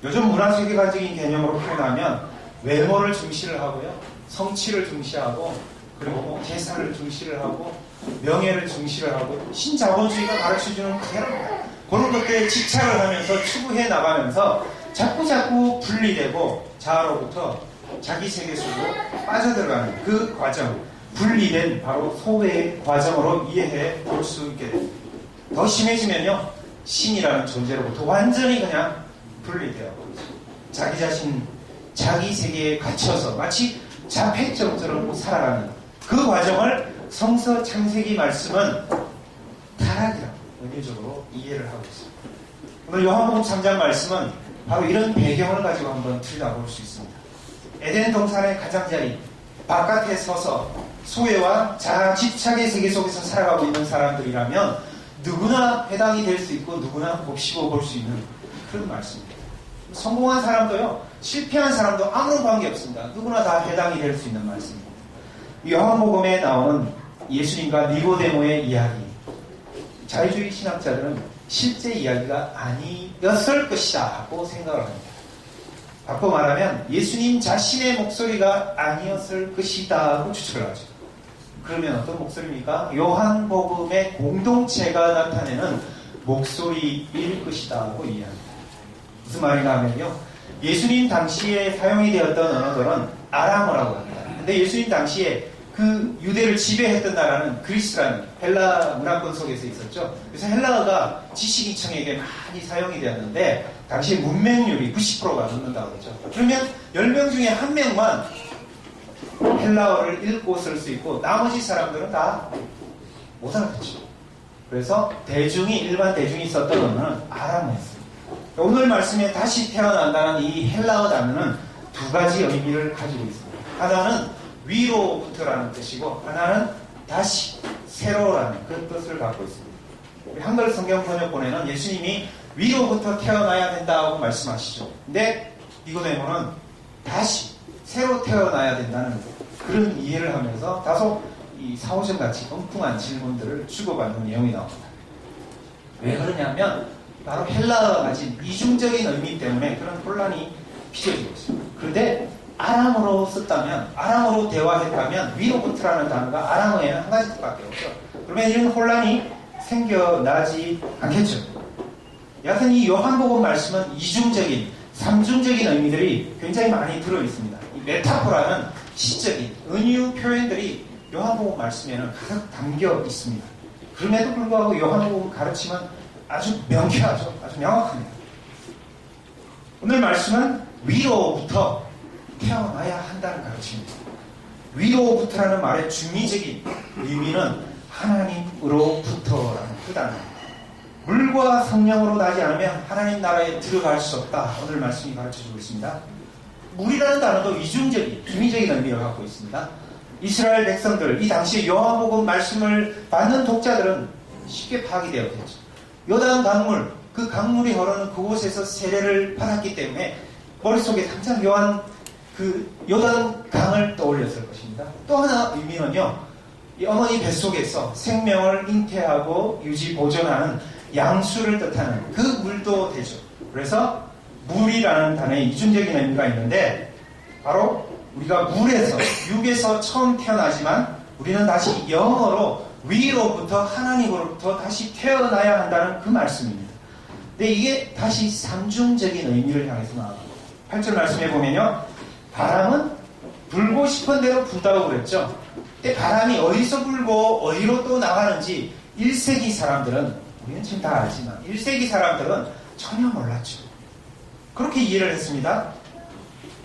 요즘 문화세계관적인 개념으로 표현하면 외모를 중시를 하고요, 성취를 중시하고, 그리고 재산을 중시를 하고, 명예를 중시를 하고, 신자본주의가 가르쳐주는 그런 것들에 집착을 하면서 추구해 나가면서 자꾸 분리되고 자아로부터 자기 세계 속으로 빠져들어가는 그 과정, 분리된 바로 소외의 과정으로 이해해 볼 수 있게 됩니다. 더 심해지면요, 신이라는 존재로부터 완전히 그냥 분리되어 버리죠. 자기 자신, 자기 세계에 갇혀서 마치 자폐증처럼 살아가는 그 과정을 성서 창세기 말씀은 타락이라고 은유적으로 이해를 하고 있습니다. 오늘 요한복음 3장 말씀은 바로 이런 배경을 가지고 한번 들여다볼 수 있습니다. 에덴 동산의 가장자리 바깥에 서서 소외와 자아 집착의 세계 속에서 살아가고 있는 사람들이라면 누구나 해당이 될 수 있고 누구나 곱씹어 볼 수 있는 그런 말씀입니다. 성공한 사람도요, 실패한 사람도 아무런 관계없습니다. 누구나 다 해당이 될 수 있는 말씀입니다. 요한복음에 나오는 예수님과 니고데모의 이야기, 자유주의 신학자들은 실제 이야기가 아니었을 것이다 하고 생각을 합니다. 바꿔 말하면 예수님 자신의 목소리가 아니었을 것이다 하고 추측을 하죠. 그러면 어떤 목소리입니까? 요한복음의 공동체가 나타내는 목소리일 것이다 하고 이해합니다. 무슨 말인가 하면요. 예수님 당시에 사용이 되었던 언어들은 아람어라고 합니다. 근데 예수님 당시에 그 유대를 지배했던 나라는 그리스라는 헬라 문화권 속에서 있었죠. 그래서 헬라어가 지식인청에게 많이 사용이 되었는데 당시 문맹률이 90%가 넘는다고 그러죠. 그러면 10명 중에 1명만 헬라어를 읽고 쓸 수 있고 나머지 사람들은 다 못 알아듣죠. 그래서 일반 대중이 썼던 언어는 아람어였습니다. 오늘 말씀에 다시 태어난다는 이 헬라어 단어는 두 가지 의미를 가지고 있습니다. 하나는 위로부터라는 뜻이고 하나는 다시 새로라는 그 뜻을 갖고 있습니다. 우리 한글 성경 번역본에는 예수님이 위로부터 태어나야 된다고 말씀하시죠. 근데 이거는 다시 새로 태어나야 된다는 그런 이해를 하면서 다소 이 사오정같이 엉뚱한 질문들을 주고받는 내용이 나옵니다. 왜 그러냐면 바로 헬라어가 가진 이중적인 의미 때문에 그런 혼란이 빚어지고 있습니다. 그런데 아람어로 썼다면, 아람어로 대화했다면 위로부터라는 단어가 아람어에는 한 가지 뜻밖에 없죠. 그러면 이런 혼란이 생겨나지 않겠죠. 여하튼 이 요한복음 말씀은 이중적인, 삼중적인 의미들이 굉장히 많이 들어있습니다. 이 메타포라는 시적인 은유 표현들이 요한복음 말씀에는 가득 담겨 있습니다. 그럼에도 불구하고 요한복음 가르침은 아주 명쾌하죠. 아주 명확합니다. 오늘 말씀은 위로부터 태어나야 한다는 가르침입니다. 위로부터라는 말의 중의적인 의미는 하나님으로부터라는 뜻입니다. 물과 성령으로 나지 않으면 하나님 나라에 들어갈 수 없다. 오늘 말씀이 가르쳐주고 있습니다. 물이라는 단어도 이중적인, 중의적인 의미를 갖고 있습니다. 이스라엘 백성들, 이 당시 요한복음 말씀을 받는 독자들은 쉽게 파악이 되었겠죠. 요단 강물, 그 강물이 흐르는 그곳에서 세례를 받았기 때문에 머릿속에 당장 요단 강을 떠올렸을 것입니다. 또 하나 의미는요, 이 어머니 뱃속에서 생명을 잉태하고 유지 보존하는 양수를 뜻하는 그 물도 되죠. 그래서 물이라는 단어의 이중적인 의미가 있는데 바로 우리가 물에서, 육에서 처음 태어나지만 우리는 다시 영어로 위로부터 하나님으로부터 다시 태어나야 한다는 그 말씀입니다. 근데 이게 다시 삼중적인 의미를 향해서 나옵니다. 8절 말씀해 보면요. 바람은 불고 싶은 대로 분다고 그랬죠. 근데 바람이 어디서 불고 어디로 또 나가는지 1세기 사람들은, 우리는 지금 다 알지만 1세기 사람들은 전혀 몰랐죠. 그렇게 이해를 했습니다.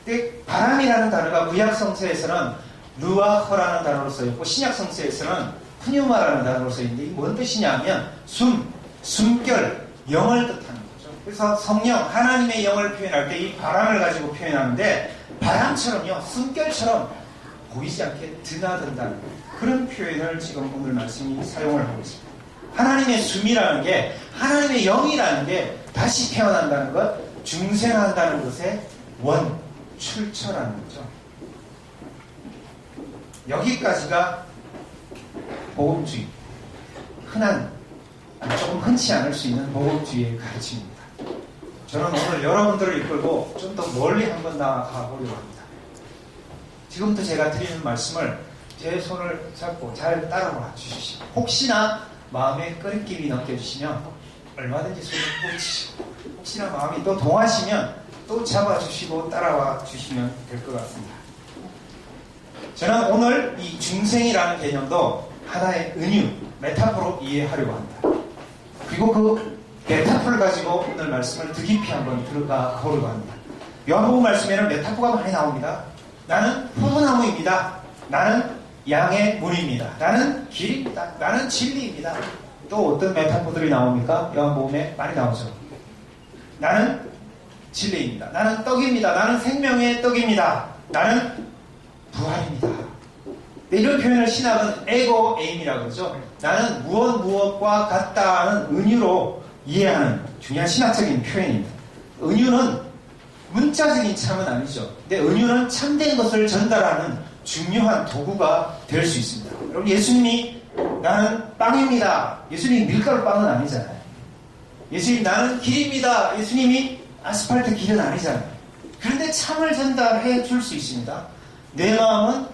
근데 바람이라는 단어가 구약 성서에서는 루아흐라는 단어로 쓰였고 신약 성서에서는 푸뉴마라는 단어로 쓰였는데 이게 뭔 뜻이냐면 숨결, 영을 뜻하는 거죠. 그래서 성령, 하나님의 영을 표현할 때 이 바람을 가지고 표현하는데 바람처럼요, 숨결처럼 보이지 않게 드나든다는 그런 표현을 지금 오늘 말씀이 사용을 하고 있습니다. 하나님의 숨이라는 게, 하나님의 영이라는 게 다시 태어난다는 것, 중생한다는 것의 출처라는 거죠. 여기까지가 복음주의, 조금 흔치 않을 수 있는 복음주의의 가르침입니다. 저는 오늘 여러분들을 이끌고 좀 더 멀리 한번 나아가 보려고 합니다. 지금부터 제가 드리는 말씀을 제 손을 잡고 잘 따라와 주십시오. 혹시나 마음에 끄림길이 느껴지시면 얼마든지 손을 뻗치시고, 혹시나 마음이 또 동하시면 또 잡아주시고 따라와 주시면 될 것 같습니다. 저는 오늘 이 중생이라는 개념도 하나의 은유, 메타포로 이해하려고 합니다. 그리고 그 메타포를 가지고 오늘 말씀을 더 깊이 한번 들어가 보려고 합니다. 요한복음 말씀에는 메타포가 많이 나옵니다. 나는 포도나무입니다. 나는 양의 문입니다. 나는 길입니다. 나는 진리입니다. 또 어떤 메타포들이 나옵니까? 요한복음에 많이 나오죠. 나는 진리입니다. 나는 떡입니다. 나는 생명의 떡입니다. 나는 부활입니다. 이런 표현을 신학은 에고 에임이라고 그러죠. 나는 무엇과 같다는 은유로 이해하는 중요한 신학적인 표현입니다. 은유는 문자적인 참은 아니죠. 근데 은유는 참된 것을 전달하는 중요한 도구가 될 수 있습니다. 여러분, 예수님이 나는 빵입니다. 예수님이 밀가루 빵은 아니잖아요. 예수님 나는 길입니다. 예수님이 아스팔트 길은 아니잖아요. 그런데 참을 전달해 줄 수 있습니다. 내 마음은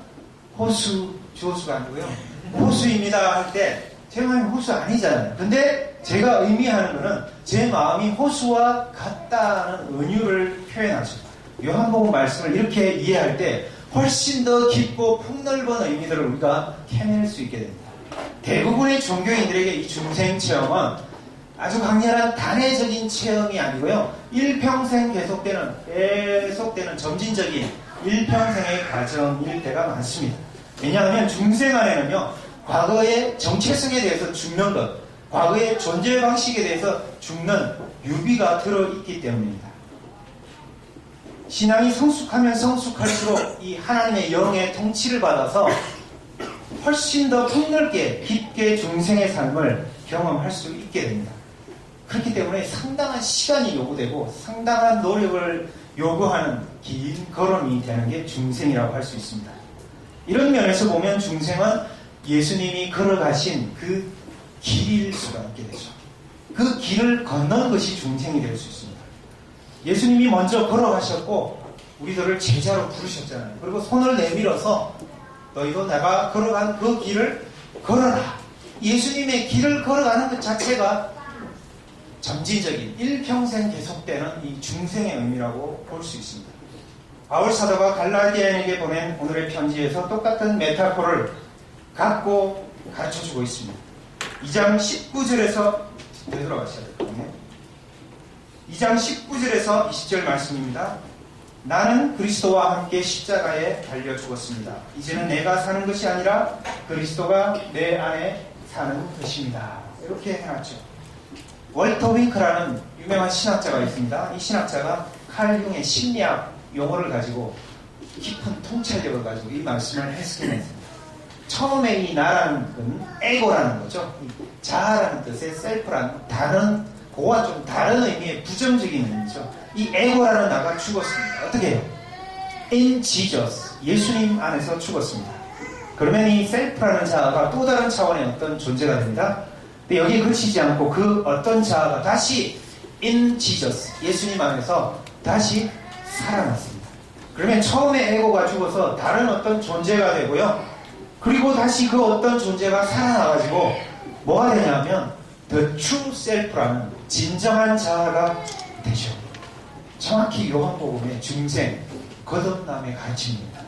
호수가 아니고요. 호수입니다 할 때 제 마음이 호수 아니잖아요. 근데 제가 의미하는 것은 제 마음이 호수와 같다는 은유를 표현하죠. 요한복음 말씀을 이렇게 이해할 때 훨씬 더 깊고 폭넓은 의미들을 우리가 캐낼 수 있게 됩니다. 대부분의 종교인들에게 이 중생 체험은 아주 강렬한 단회적인 체험이 아니고요. 일평생 계속되는 점진적인 일평생의 과정일 때가 많습니다. 왜냐하면 중생 안에는요, 과거의 정체성에 대해서 죽는 것, 과거의 존재 방식에 대해서 죽는 유비가 들어있기 때문입니다. 신앙이 성숙하면 성숙할수록 이 하나님의 영의 통치를 받아서 훨씬 더 폭넓게 깊게 중생의 삶을 경험할 수 있게 됩니다. 그렇기 때문에 상당한 시간이 요구되고 상당한 노력을 요구하는 긴 걸음이 되는 게 중생이라고 할 수 있습니다. 이런 면에서 보면 중생은 예수님이 걸어가신 그 길일 수가 있게 되죠. 그 길을 건너는 것이 중생이 될 수 있습니다. 예수님이 먼저 걸어가셨고 우리들을 제자로 부르셨잖아요. 그리고 손을 내밀어서 너희도 내가 걸어간 그 길을 걸어라. 예수님의 길을 걸어가는 것 자체가 점진적인 일평생 계속되는 이 중생의 의미라고 볼 수 있습니다. 바울 사도가 갈라디아인에게 보낸 오늘의 편지에서 똑같은 메타포를 갖고 가르쳐주고 있습니다. 2장 19절에서 되돌아가셔야 되거든요. 2장 19절에서 20절 말씀입니다. 나는 그리스도와 함께 십자가에 달려 죽었습니다. 이제는 내가 사는 것이 아니라 그리스도가 내 안에 사는 것입니다. 이렇게 해놨죠. 월터 윙크라는 유명한 신학자가 있습니다. 이 신학자가 칼 융의 심리학 용어를 가지고 깊은 통찰력을 가지고 이 말씀을 해석했습니다. 처음에 이 나라는 건 에고라는 거죠. 자아라는 뜻의 셀프라는 다른 그와 좀 다른 의미의 부정적인 의미죠. 이 에고라는 나가 죽었습니다. 어떻게 해요? In Jesus, 예수님 안에서 죽었습니다. 그러면 이 셀프라는 자아가 또 다른 차원의 어떤 존재가 됩니다. 근데 여기에 그치지 않고 그 어떤 자아가 다시 In Jesus, 예수님 안에서 다시 살아났습니다. 그러면 처음에 에고가 죽어서 다른 어떤 존재가 되고요. 그리고 다시 그 어떤 존재가 살아나가지고 뭐가 되냐면 The True Self라는 진정한 자아가 되죠. 정확히 요한복음의 중생, 거듭남의 가르침입니다.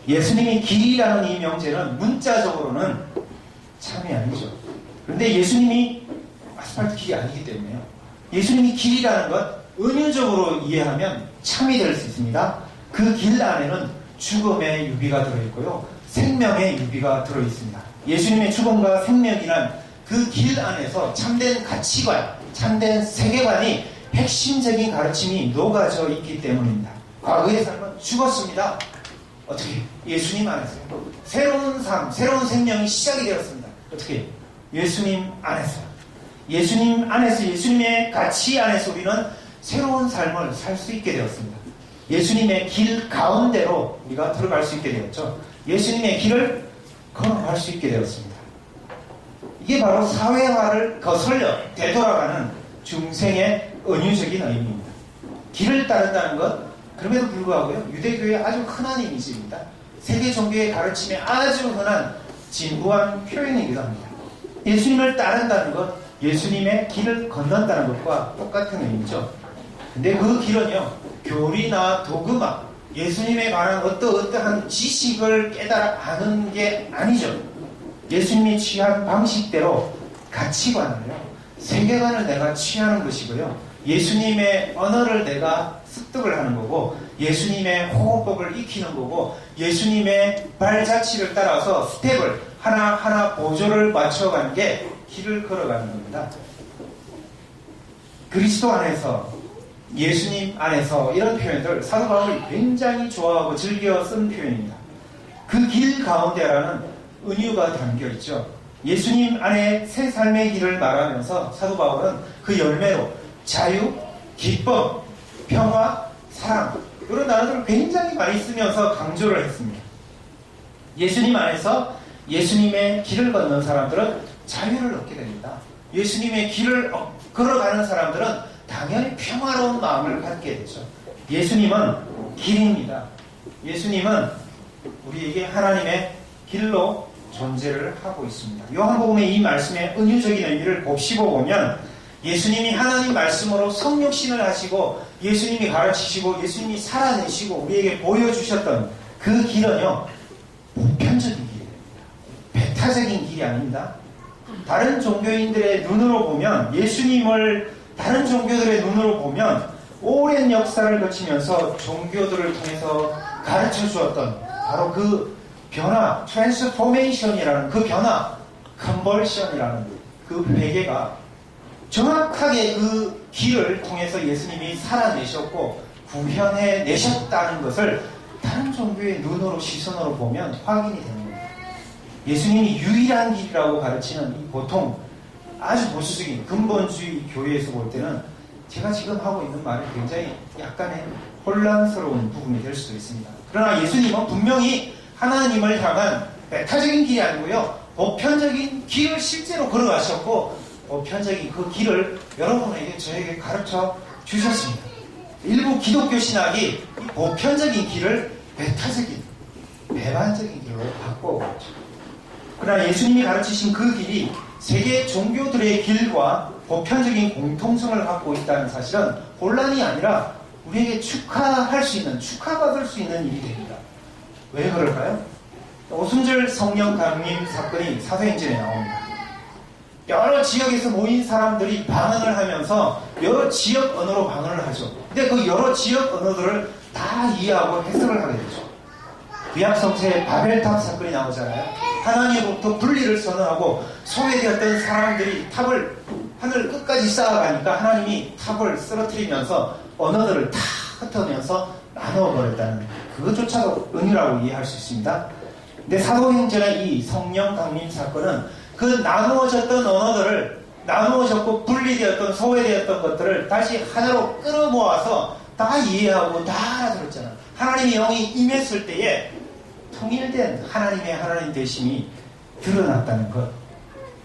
예수님이 길이라는 이 명제는 문자적으로는 참이 아니죠. 그런데 예수님이 아스팔트 길이 아니기 때문에요. 예수님이 길이라는 것 은유적으로 이해하면 참이 될 수 있습니다. 그 길 안에는 죽음의 유비가 들어있고요. 생명의 유비가 들어있습니다. 예수님의 죽음과 생명이란 그 길 안에서 참된 가치관, 참된 세계관이 핵심적인 가르침이 녹아져 있기 때문입니다. 과거의 삶은 죽었습니다. 어떻게? 예수님 안에서요. 새로운 삶, 새로운 생명이 시작이 되었습니다. 어떻게? 예수님 안에서요. 예수님 안에서, 예수님의 가치 안에서 우리는 새로운 삶을 살 수 있게 되었습니다. 예수님의 길 가운데로 우리가 들어갈 수 있게 되었죠. 예수님의 길을 걸어갈 수 있게 되었습니다. 이게 바로 사회화를 거슬려 되돌아가는 중생의 은유적인 의미입니다. 길을 따른다는 것, 그럼에도 불구하고요, 유대교의 아주 흔한 이미지입니다. 세계 종교의 가르침에 아주 흔한 진부한 표현이기도 합니다. 예수님을 따른다는 것, 예수님의 길을 건넌다는 것과 똑같은 의미죠. 근데 그 길은요, 교리나 도그마, 예수님에 관한 어떠한 지식을 깨달아 아는 게 아니죠. 예수님이 취한 방식대로 가치관을요, 세계관을 내가 취하는 것이고요. 예수님의 언어를 내가 습득을 하는 거고, 예수님의 호흡법을 익히는 거고, 예수님의 발자취를 따라서 스텝을 하나하나 보조를 맞춰가는 게 길을 걸어가는 겁니다. 그리스도 안에서, 예수님 안에서 이런 표현들 사도 바울이 굉장히 좋아하고 즐겨 쓴 표현입니다. 그 길 가운데라는 은유가 담겨있죠. 예수님 안에 새 삶의 길을 말하면서 사도 바울은 그 열매로 자유, 기쁨, 평화, 사랑 이런 단어들을 굉장히 많이 쓰면서 강조를 했습니다. 예수님 안에서 예수님의 길을 걷는 사람들은 자유를 얻게 됩니다. 예수님의 길을 걸어가는 사람들은 당연히 평화로운 마음을 갖게 되죠. 예수님은 길입니다. 예수님은 우리에게 하나님의 길로 존재를 하고 있습니다. 요한복음의 이 말씀의 은유적인 의미를 곱씹어 보면 예수님이 하나님 말씀으로 성육신을 하시고 예수님이 가르치시고 예수님이 살아내시고 우리에게 보여주셨던 그 길은요, 보편적인 길입니다. 배타적인 길이 아닙니다. 다른 종교인들의 눈으로 보면, 예수님을 다른 종교들의 눈으로 보면 오랜 역사를 거치면서 종교들을 통해서 가르쳐 주었던 바로 그 변화, 트랜스포메이션이라는 그 변화, 컨버션이라는 그 회개가 정확하게 그 길을 통해서 예수님이 살아내셨고 구현해 내셨다는 것을 다른 종교의 눈으로, 시선으로 보면 확인이 되는 겁니다. 예수님이 유일한 길이라고 가르치는 이 보통 아주 보수적인 근본주의 교회에서 볼 때는 제가 지금 하고 있는 말이 굉장히 약간의 혼란스러운 부분이 될 수도 있습니다. 그러나 예수님은 분명히 하나님을 향한 배타적인 길이 아니고요, 보편적인 길을 실제로 걸어가셨고 보편적인 그 길을 여러분에게, 저에게 가르쳐 주셨습니다. 일부 기독교 신학이 이 보편적인 길을 배타적인, 배반적인 길로 바꿔왔죠. 그러나 예수님이 가르치신 그 길이 세계 종교들의 길과 보편적인 공통성을 갖고 있다는 사실은 혼란이 아니라 우리에게 축하할 수 있는, 축하받을 수 있는 일이 됩니다. 왜 그럴까요? 오순절 성령 강림 사건이 사도행전에 나옵니다. 여러 지역에서 모인 사람들이 방언을 하면서 여러 지역 언어로 방언을 하죠. 근데 그 여러 지역 언어들을 다 이해하고 해석을 하게 되죠. 구약성서에 바벨탑 사건이 나오잖아요. 하나님으로부터 분리를 선언하고 소외되었던 사람들이 탑을 하늘 끝까지 쌓아가니까 하나님이 탑을 쓰러뜨리면서 언어들을 다 흩어내면서 나누어버렸다는, 그것조차도 은유라고 이해할 수 있습니다. 근데 사도행전의 이 성령 강림 사건은 그 나누어졌던 언어들을, 나누어졌고 분리되었던, 소외되었던 것들을 다시 하나로 끌어모아서 다 이해하고 다 알아들었잖아요. 하나님의 영이 임했을 때에 통일된 하나님의 하나님 되심이 드러났다는 것,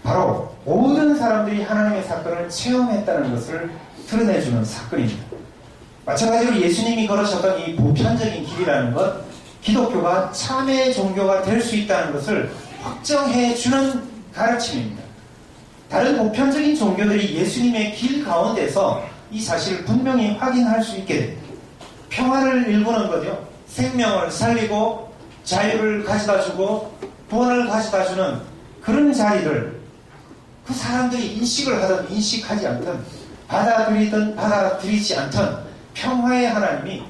바로 모든 사람들이 하나님의 사건을 체험했다는 것을 드러내주는 사건입니다. 마찬가지로 예수님이 걸으셨던 이 보편적인 길이라는 것, 기독교가 참의 종교가 될 수 있다는 것을 확정해주는 가르침입니다. 다른 보편적인 종교들이 예수님의 길 가운데서 이 사실을 분명히 확인할 수 있게 됩니다. 평화를 일구는 거죠. 생명을 살리고 자유를 가져다주고 구원을 가져다주는 그런 자리를 그 사람들이 인식을 하든 인식하지 않든, 받아들이든 받아들이지 않든 평화의 하나님이,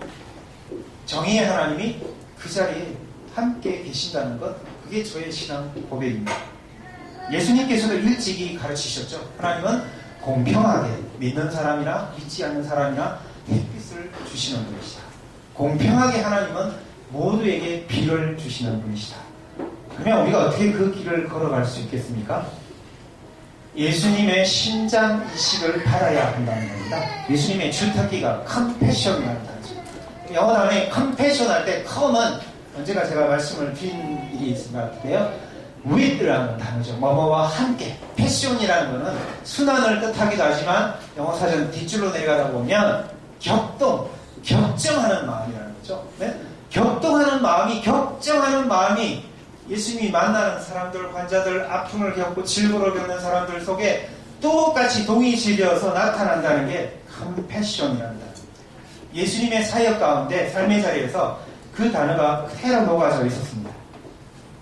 정의의 하나님이 그 자리에 함께 계신다는 것, 그게 저의 신앙 고백입니다. 예수님께서도 일찍이 가르치셨죠. 하나님은 공평하게 믿는 사람이나 믿지 않는 사람이나 햇빛을 주시는 분이시다. 공평하게 하나님은 모두에게 비를 주시는 분이시다. 그러면 우리가 어떻게 그 길을 걸어갈 수 있겠습니까? 예수님의 심장 이식을 받아야 한다는 겁니다. 예수님의 주특기가 컴패션이라는 단어죠. 영어 단어에 컴패션 할 때 컴은 언제가 제가 말씀을 드린 일이 있을 것 같은데요. with라는 단어죠. 뭐뭐와 함께. 패션이라는 것은 순환을 뜻하기도 하지만 영어 사전 뒷줄로 내려가다 보면 격동, 격정하는 마음이라는 거죠. 네? 격동하는 마음이 예수님이 만나는 사람들, 환자들, 아픔을 겪고 질고를 겪는 사람들 속에 똑같이 동의시되어서 나타난다는 게 컴패션이라는 단어. 예수님의 사역 가운데, 삶의 자리에서 그 단어가 그대로 녹아져 있었습니다.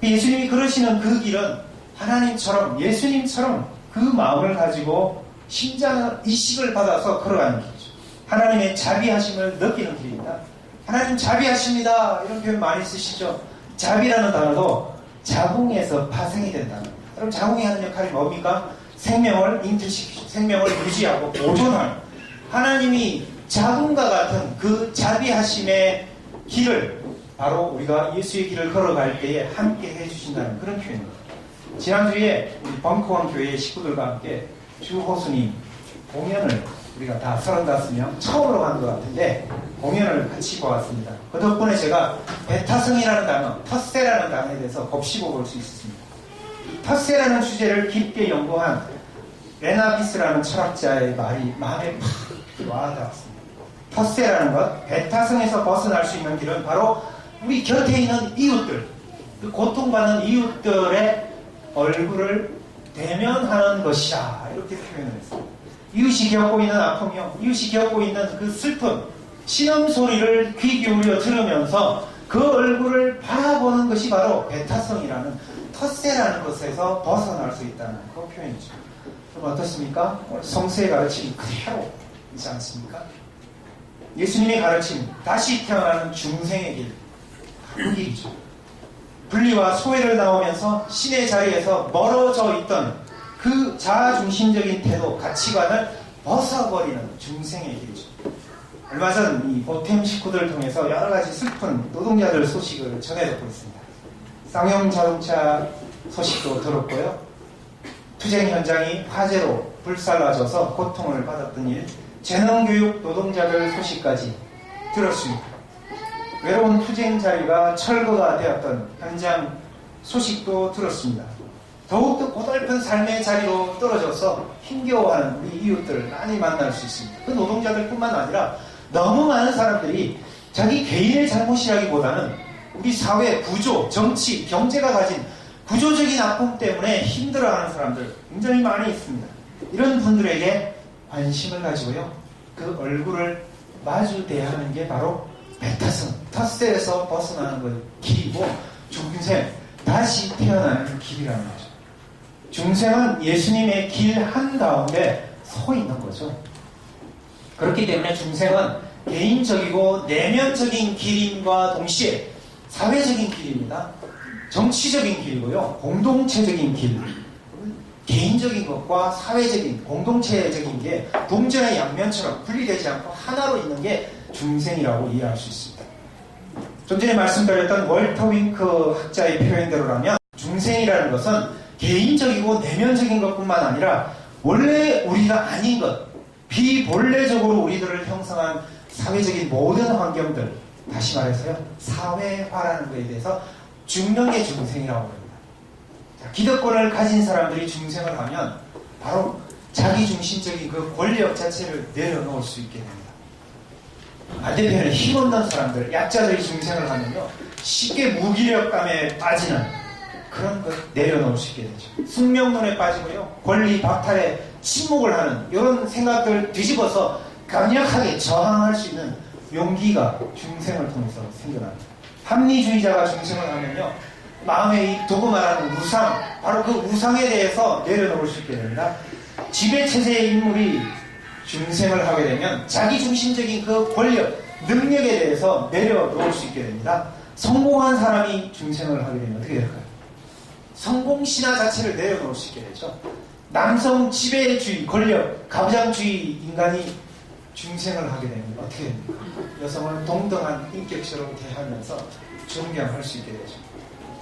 예수님이 걸으시는 그 길은 하나님처럼, 예수님처럼 그 마음을 가지고 심장 이식을 받아서 걸어가는 길이죠. 하나님의 자비하심을 느끼는 길입니다. 하나님 자비하십니다, 이런 표현 많이 쓰시죠. 자비라는 단어도 자궁에서 파생이 된다는 겁니다. 그럼 자궁이 하는 역할이 뭡니까? 생명을 인트시키고 생명을 유지하고 보존하는, 하나님이 자궁과 같은 그 자비하심의 길을 바로 우리가 예수의 길을 걸어갈 때에 함께 해주신다는 그런 표현입니다. 지난주에 우리 벙커원 교회 식구들과 함께 주호수님 공연을 우리가 다 35명 처음으로 간 것 같은데 공연을 같이 보았습니다. 그 덕분에 제가 배타성이라는 단어, 텃세라는 단어에 대해서 곱씹어 볼 수 있었습니다. 이 텃세라는 주제를 깊게 연구한 레나비스라는 철학자의 말이 마음에 팍 와닿았습니다. 텃세라는 것, 배타성에서 벗어날 수 있는 길은 바로 우리 곁에 있는 이웃들, 그 고통받는 이웃들의 얼굴을 대면하는 것이라 이렇게 표현을 했습니다. 이웃이 겪고 있는 아픔이요, 이웃이 겪고 있는 그 슬픔, 신음소리를 귀 기울여 들으면서 그 얼굴을 바라보는 것이 바로 베타성이라는 텃세라는 것에서 벗어날 수 있다는 그 표현이죠. 그럼 어떻습니까? 오늘 성서의 가르침이 그대로 있지 않습니까? 예수님의 가르침, 다시 태어나는 중생의 길, 그 길이죠. 분리와 소외를 나오면서 신의 자리에서 멀어져 있던 그 자아중심적인 태도, 가치관을 벗어버리는 중생의 길이죠. 얼마 전 이 보탬 식구들을 통해서 여러 가지 슬픈 노동자들 소식을 전해듣고 있습니다. 쌍용 자동차 소식도 들었고요. 투쟁 현장이 화재로 불살라져서 고통을 받았던 일, 재능교육 노동자들 소식까지 들었습니다. 외로운 투쟁 자리가 철거가 되었던 현장 소식도 들었습니다. 더욱더 고달픈 삶의 자리로 떨어져서 힘겨워하는 우리 이웃들 많이 만날 수 있습니다. 그 노동자들뿐만 아니라 너무 많은 사람들이 자기 개인의 잘못이라기보다는 우리 사회 구조, 정치, 경제가 가진 구조적인 아픔 때문에 힘들어하는 사람들 굉장히 많이 있습니다. 이런 분들에게 관심을 가지고요, 그 얼굴을 마주 대하는 게 바로 베타성, 텃세에서 벗어나는 것 길이고, 중생, 다시 태어나는 길이라는 거죠. 중생은 예수님의 길 한가운데 서 있는 거죠. 그렇기 때문에 중생은 개인적이고 내면적인 길임과 동시에 사회적인 길입니다. 정치적인 길이고요, 공동체적인 길. 개인적인 것과 사회적인, 공동체적인 게 동전의 양면처럼 분리되지 않고 하나로 있는 게 중생이라고 이해할 수 있습니다. 좀 전에 말씀드렸던 월터 윙크 학자의 표현대로라면 중생이라는 것은 개인적이고 내면적인 것뿐만 아니라 원래 우리가 아닌 것, 비본래적으로 우리들을 형성한 사회적인 모든 환경들, 다시 말해서요, 사회화라는 것에 대해서 죽는 게 중생이라고 합니다. 자, 기득권을 가진 사람들이 중생을 하면 바로 자기중심적인 그 권력 자체를 내려놓을 수 있게 됩니다. 반대편에 힘없는 사람들, 약자들이 중생을 하면요, 쉽게 무기력감에 빠지는 그런 것 내려놓을 수 있게 되죠. 숙명론에 빠지고요, 권리 박탈에 침묵을 하는 이런 생각들 뒤집어서 강력하게 저항할 수 있는 용기가 중생을 통해서 생겨납니다. 합리주의자가 중생을 하면요, 마음에 이 두고 말하는 우상, 바로 그 우상에 대해서 내려놓을 수 있게 됩니다. 지배체제의 인물이 중생을 하게 되면 자기중심적인 그 권력, 능력에 대해서 내려놓을 수 있게 됩니다. 성공한 사람이 중생을 하게 되면 어떻게 될까요? 성공신화 자체를 내려놓을 수 있게 되죠. 남성 지배주의, 권력, 가부장주의 인간이 중생을 하게 되면 어떻게 됩니까? 여성을 동등한 인격체로 대하면서 존경할 수 있게 되죠.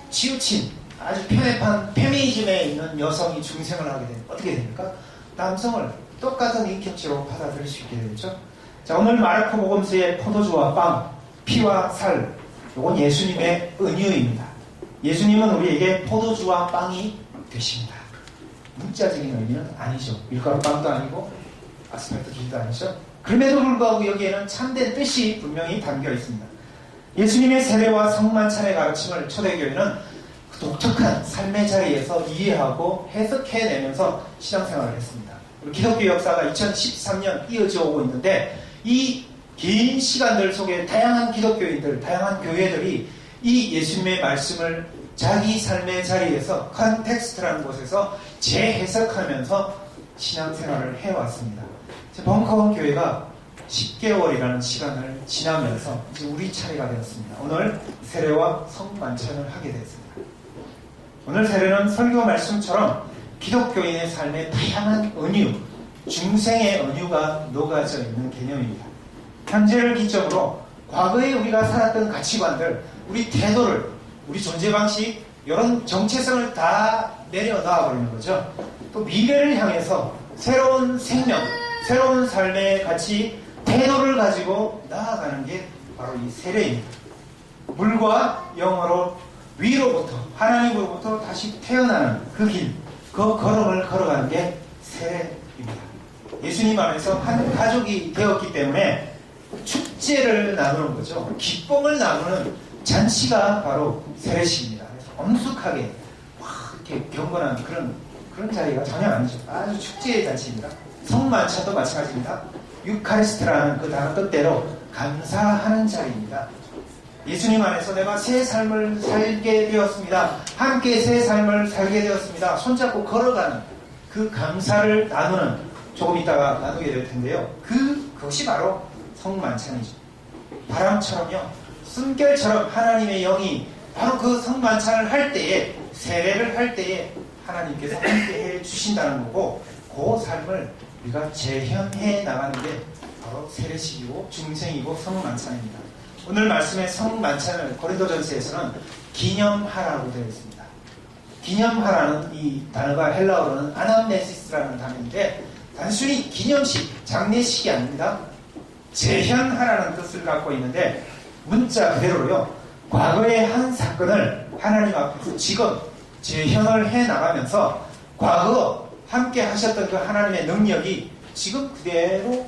치우친, 아주 편협한 페미니즘에 있는 여성이 중생을 하게 되면 어떻게 됩니까? 남성을 똑같은 인격체로 받아들일 수 있게 되죠. 자, 오늘 마르코 복음서의 포도주와 빵, 피와 살, 이건 예수님의 은유입니다. 예수님은 우리에게 포도주와 빵이 되십니다. 문자적인 의미는 아니죠. 밀가루 빵도 아니고 아스팔트 길도 아니죠. 그럼에도 불구하고 여기에는 참된 뜻이 분명히 담겨 있습니다. 예수님의 세례와 성만찬의 가르침을 초대교회는 그 독특한 삶의 자리에서 이해하고 해석해내면서 신앙생활을 했습니다. 기독교 역사가 2013년 이어져 오고 있는데, 이 긴 시간들 속에 다양한 기독교인들, 다양한 교회들이 이 예수님의 말씀을 자기 삶의 자리에서 컨텍스트라는 곳에서 재해석하면서 신앙생활을 해왔습니다. 벙커원 교회가 10개월이라는 시간을 지나면서 이제 우리 차례가 되었습니다. 오늘 세례와 성만찬을 하게 됐습니다. 오늘 세례는 설교 말씀처럼 기독교인의 삶의 다양한 은유, 중생의 은유가 녹아져 있는 개념입니다. 현재를 기점으로 과거에 우리가 살았던 가치관들, 우리 태도를, 우리 존재 방식, 이런 정체성을 다 내려놔 버리는 거죠. 또 미래를 향해서 새로운 생명, 새로운 삶의 가치, 태도를 가지고 나아가는 게 바로 이 세례입니다. 물과 영으로 위로부터, 하나님으로부터 다시 태어나는 그 길, 그 걸음을 걸어가는 게 세례입니다. 예수님 안에서 한 가족이 되었기 때문에 축제를 나누는 거죠. 기쁨을 나누는 잔치가 바로 세례식입니다. 엄숙하게 이렇게 경건한 그런 자리가 전혀 아니죠. 아주 축제의 잔치입니다. 성만찬도 마찬가지입니다. 유카리스트라는 그 단어 뜻대로 감사하는 자리입니다. 예수님 안에서 내가 새 삶을 살게 되었습니다. 함께 새 삶을 살게 되었습니다. 손잡고 걸어가는 그 감사를 나누는, 조금 이따가 나누게 될 텐데요. 그것이 바로 성만찬이죠. 바람처럼요, 숨결처럼 하나님의 영이 바로 그 성만찬을 할 때에, 세례를 할 때에 하나님께서 함께 해 주신다는 거고, 그 삶을 우리가 재현해 나가는 게 바로 세례식이고 중생이고 성만찬입니다. 오늘 말씀의 성만찬을 고린도전서에서는 기념하라고 되어 있습니다. 기념하라는 이 단어가 헬라어로는 아남네시스라는 단어인데, 단순히 기념식, 장례식이 아닙니다. 재현하라는 뜻을 갖고 있는데, 문자 그대로요, 과거의 한 사건을 하나님 앞에서 지금 재현을 해 나가면서 과거 함께 하셨던 그 하나님의 능력이 지금 그대로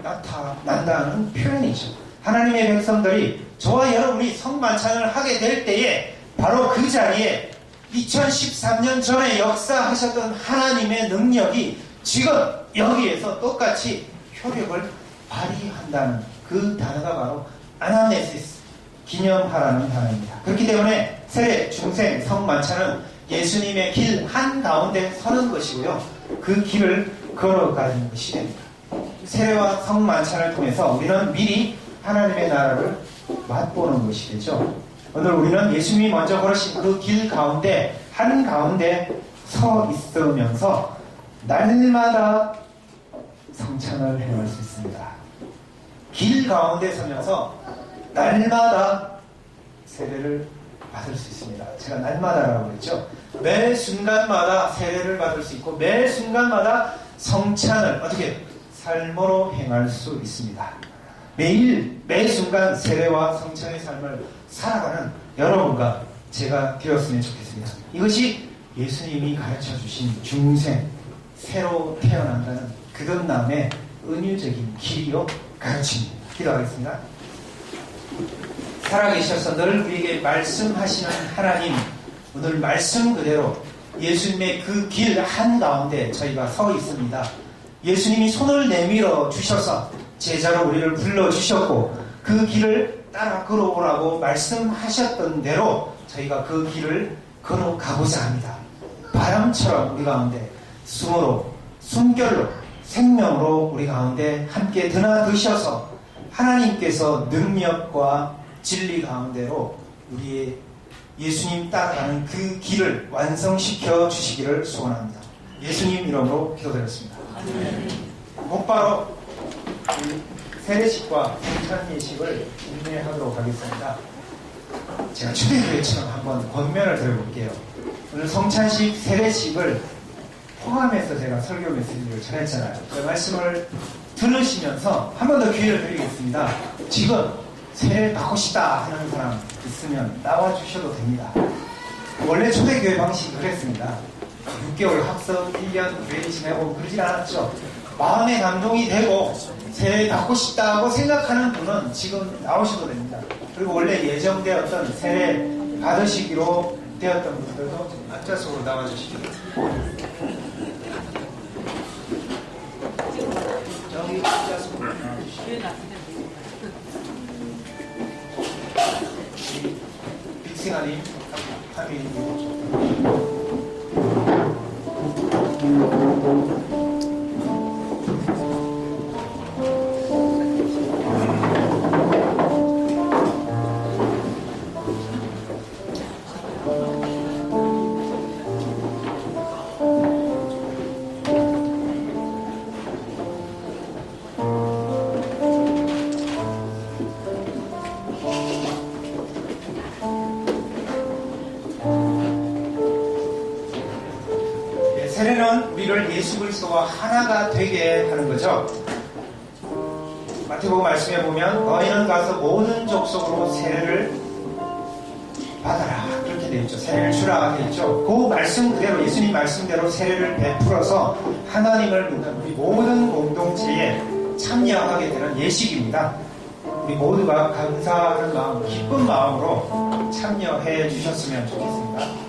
나타난다는 표현이죠. 하나님의 백성들이, 저와 여러분이 성만찬을 하게 될 때에 바로 그 자리에 2013년 전에 역사하셨던 하나님의 능력이 지금 여기에서 똑같이 효력을 발휘한다는 그 단어가 바로 아나네시스, 기념하라는 단어입니다. 그렇기 때문에 세례, 중생, 성만찬은 예수님의 길 한가운데 서는 것이고요, 그 길을 걸어가는 것이 됩니다. 세례와 성만찬을 통해서 우리는 미리 하나님의 나라를 맛보는 것이 되죠. 오늘 우리는 예수님이 먼저 걸으신 그 길 가운데 한가운데 서 있으면서 날마다 성찬을 해올 수 있습니다. 길 가운데 서면서 날마다 세례를 받을 수 있습니다. 제가 날마다라고 그랬죠. 매 순간마다 세례를 받을 수 있고, 매 순간마다 성찬을 어떻게 삶으로 행할 수 있습니다. 매일 매 순간 세례와 성찬의 삶을 살아가는 여러분과 제가 되었으면 좋겠습니다. 이것이 예수님이 가르쳐 주신 중생, 새로 태어난다는 그것남의 은유적인 길이요 가르침입니다. 기도하겠습니다. 살아계셔서 늘 우리에게 말씀하시는 하나님, 오늘 말씀 그대로 예수님의 그 길 한가운데 저희가 서 있습니다. 예수님이 손을 내밀어 주셔서 제자로 우리를 불러주셨고, 그 길을 따라 걸어오라고 말씀하셨던 대로 저희가 그 길을 걸어가고자 합니다. 바람처럼 우리 가운데 숨으로, 숨결로, 생명으로 우리 가운데 함께 드나드셔서 하나님께서 능력과 진리 가운데로 우리의 예수님 따라가는 그 길을 완성시켜 주시기를 소원합니다. 예수님 이름으로 기도드렸습니다. 곧바로 세례식과 성찬 예식을 인내하도록 하겠습니다. 제가 초대교회처럼 한번 권면을 드려볼게요. 오늘 성찬식, 세례식을 포함해서 제가 설교 메시지를 전했잖아요. 그 말씀을 들으시면서 한 번 더 기회를 드리겠습니다. 지금 세례 받고 싶다 하는 사람 있으면 나와주셔도 됩니다. 원래 초대교회 방식이 그랬습니다. 6개월 학습, 1년 교회 지내고 그러진 않았죠. 마음의 감동이 되고 세례 받고 싶다고 생각하는 분은 지금 나오셔도 됩니다. 그리고 원래 예정되었던 세례 받으시기로 되었던 분들도 앉아서 나와주시기 바랍니다. 저기 앉아서 나와주시기 빅싱아님, 하빈님, 세례는 우리를 예수 그리스도와 하나가 되게 하는 거죠. 마태복음 말씀에 보면 너희는 가서 모든 족속으로 세례를 받아라 그렇게 되어 있죠. 세례를 주라 되어 있죠. 그 말씀 그대로, 예수님 말씀대로 세례를 베풀어서 하나님을 믿는 우리 모든 공동체에 참여하게 되는 예식입니다. 우리 모두가 감사하는 마음, 기쁜 마음으로 참여해 주셨으면 좋겠습니다.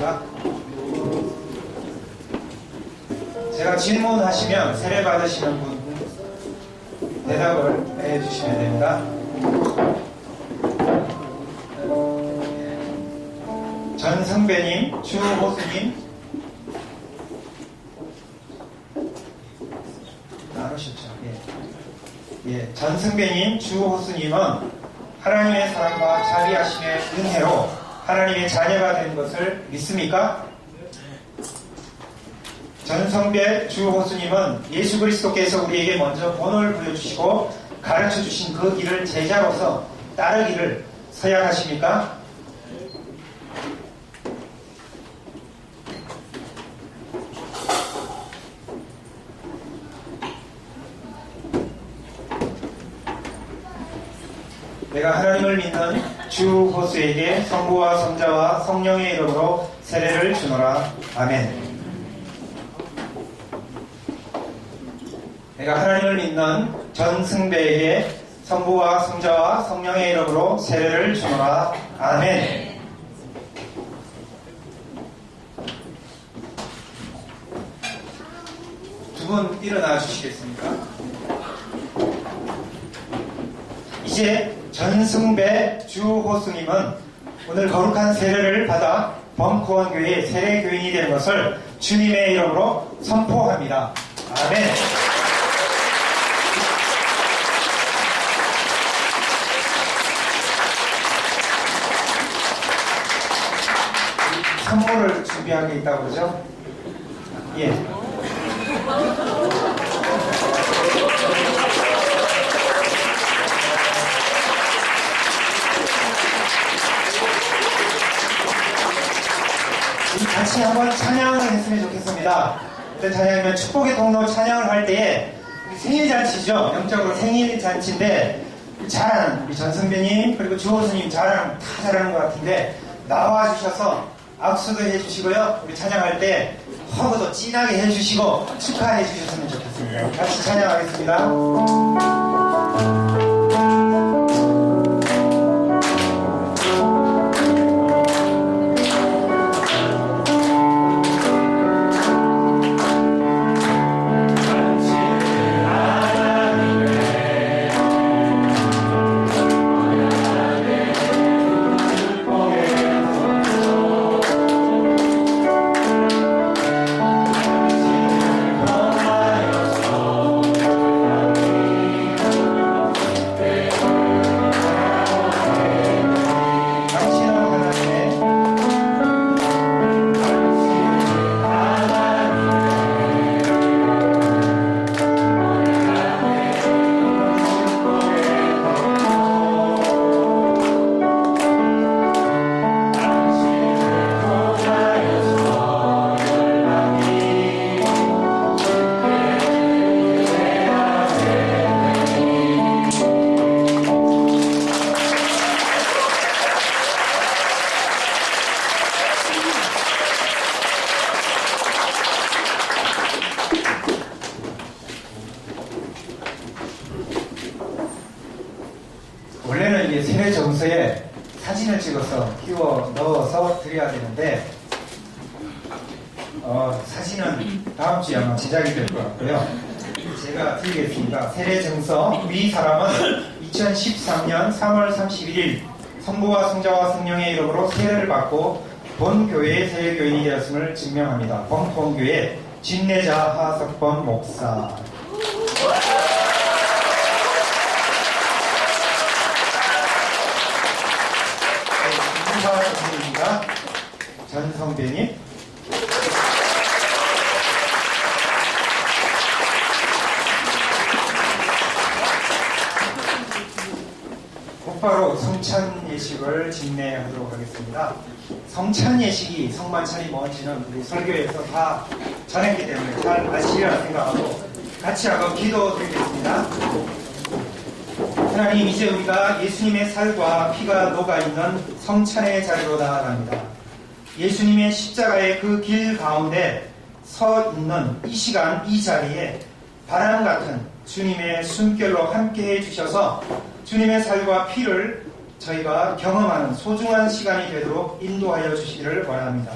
하겠습니다. 제가 질문하시면 세례 받으시는 분 대답을 해주시면 됩니다. 전성배님, 주호수님 나누셨죠? 예, 전승배님, 주호수님은 하나님의 사랑과 자비하심의 은혜로 하나님의 자녀가 된 것을 믿습니까? 전성배, 주호수님은 예수 그리스도께서 우리에게 먼저 본을 부여주시고 가르쳐 주신 그 길을 제자로서 따르기를 서약하십니까? 내가 하나님을 믿는 주 호수에게 성부와 성자와 성령의 이름으로 세례를 주노라. 아멘. 내가 하나님을 믿는 전승배에게 성부와 성자와 성령의 이름으로 세례를 주노라. 아멘. 두 분 일어나 주시겠습니까? 이제 전승배 주호수님은 오늘 거룩한 세례를 받아 범코원교회 세례교인이 된 것을 주님의 이름으로 선포합니다. 아멘. 선물을 준비한 게 있다고 그러죠? 예. 같이 한번 찬양을 했으면 좋겠습니다. 어떤 찬양이면 축복의 통로 찬양을 할 때에 생일잔치죠. 영적으로 생일잔치인데 잘하는 우리 전선배님 그리고 주호수님 다 잘하는 것 같은데 나와주셔서 악수도 해주시고요. 우리 찬양할 때 허그도 진하게 해주시고 축하해 주셨으면 좋겠습니다. 같이 찬양하겠습니다. 원래는 이게 세례 정서에 사진을 찍어서 끼워 넣어서 드려야 되는데 사진은 다음 주에 아마 제작이 될 것 같고요. 제가 드리겠습니다. 세례 정서 위 사람은 2013년 3월 31일 성부와 성자와 성령의 이름으로 세례를 받고 본 교회의 세례교인이 되었음을 증명합니다. 범통교회 진내자 하석범 목사. 선생님입니다. 전성배님. 곧바로 성찬 예식을 진행하도록 하겠습니다. 성찬 예식이 성만찬이 뭔지는 우리 설교에서 다 전했기 때문에 잘 아시리라 생각하고 같이 한번 기도드리겠습니다. 하나님, 이제 우리가 예수님의 살과 피가 녹아있는 성찬의 자리로 나아갑니다. 예수님의 십자가의 그 길 가운데 서 있는 이 시간 이 자리에 바람 같은 주님의 숨결로 함께해 주셔서 주님의 살과 피를 저희가 경험하는 소중한 시간이 되도록 인도하여 주시기를 원합니다.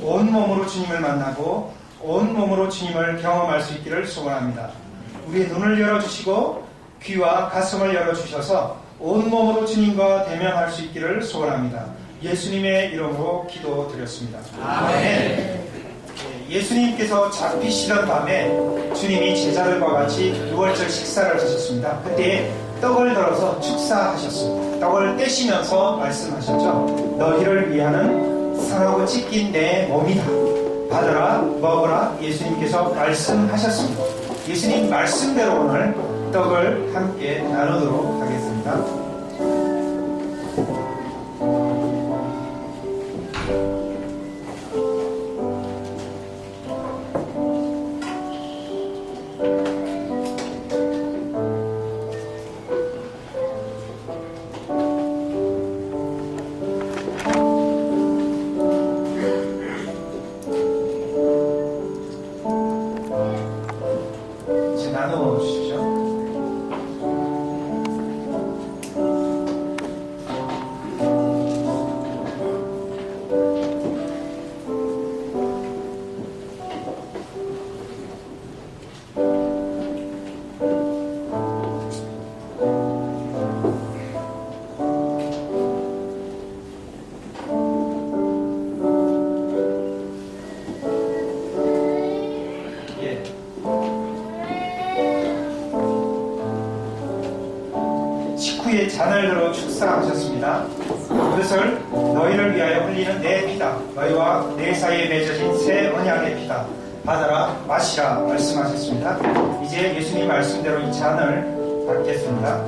온 몸으로 주님을 만나고 온 몸으로 주님을 경험할 수 있기를 소원합니다. 우리의 눈을 열어주시고 귀와 가슴을 열어주셔서 온 몸으로 주님과 대면할 수 있기를 소원합니다. 예수님의 이름으로 기도드렸습니다. 아멘. 예수님께서 잡히시던 밤에 주님이 제자들과 같이 유월절 식사를 하셨습니다. 그때 떡을 들어서 축사하셨습니다. 떡을 떼시면서 말씀하셨죠. 너희를 위하는 상하고 찢긴 내 몸이다. 받아라 먹어라 예수님께서 말씀하셨습니다. 예수님 말씀대로 오늘 떡을 함께 나누도록 하겠습니다. 이제 나누어 주십시오. 예. 식후에 잔을 들어 축사하셨습니다. 그것을 너희를 위하여 흘리는 내 피다. 너희와 내 사이에 맺어진 새 언약의 피다. 받아라 마시라 말씀하셨습니다. 이제 예수님 말씀대로 이 잔을 받겠습니다.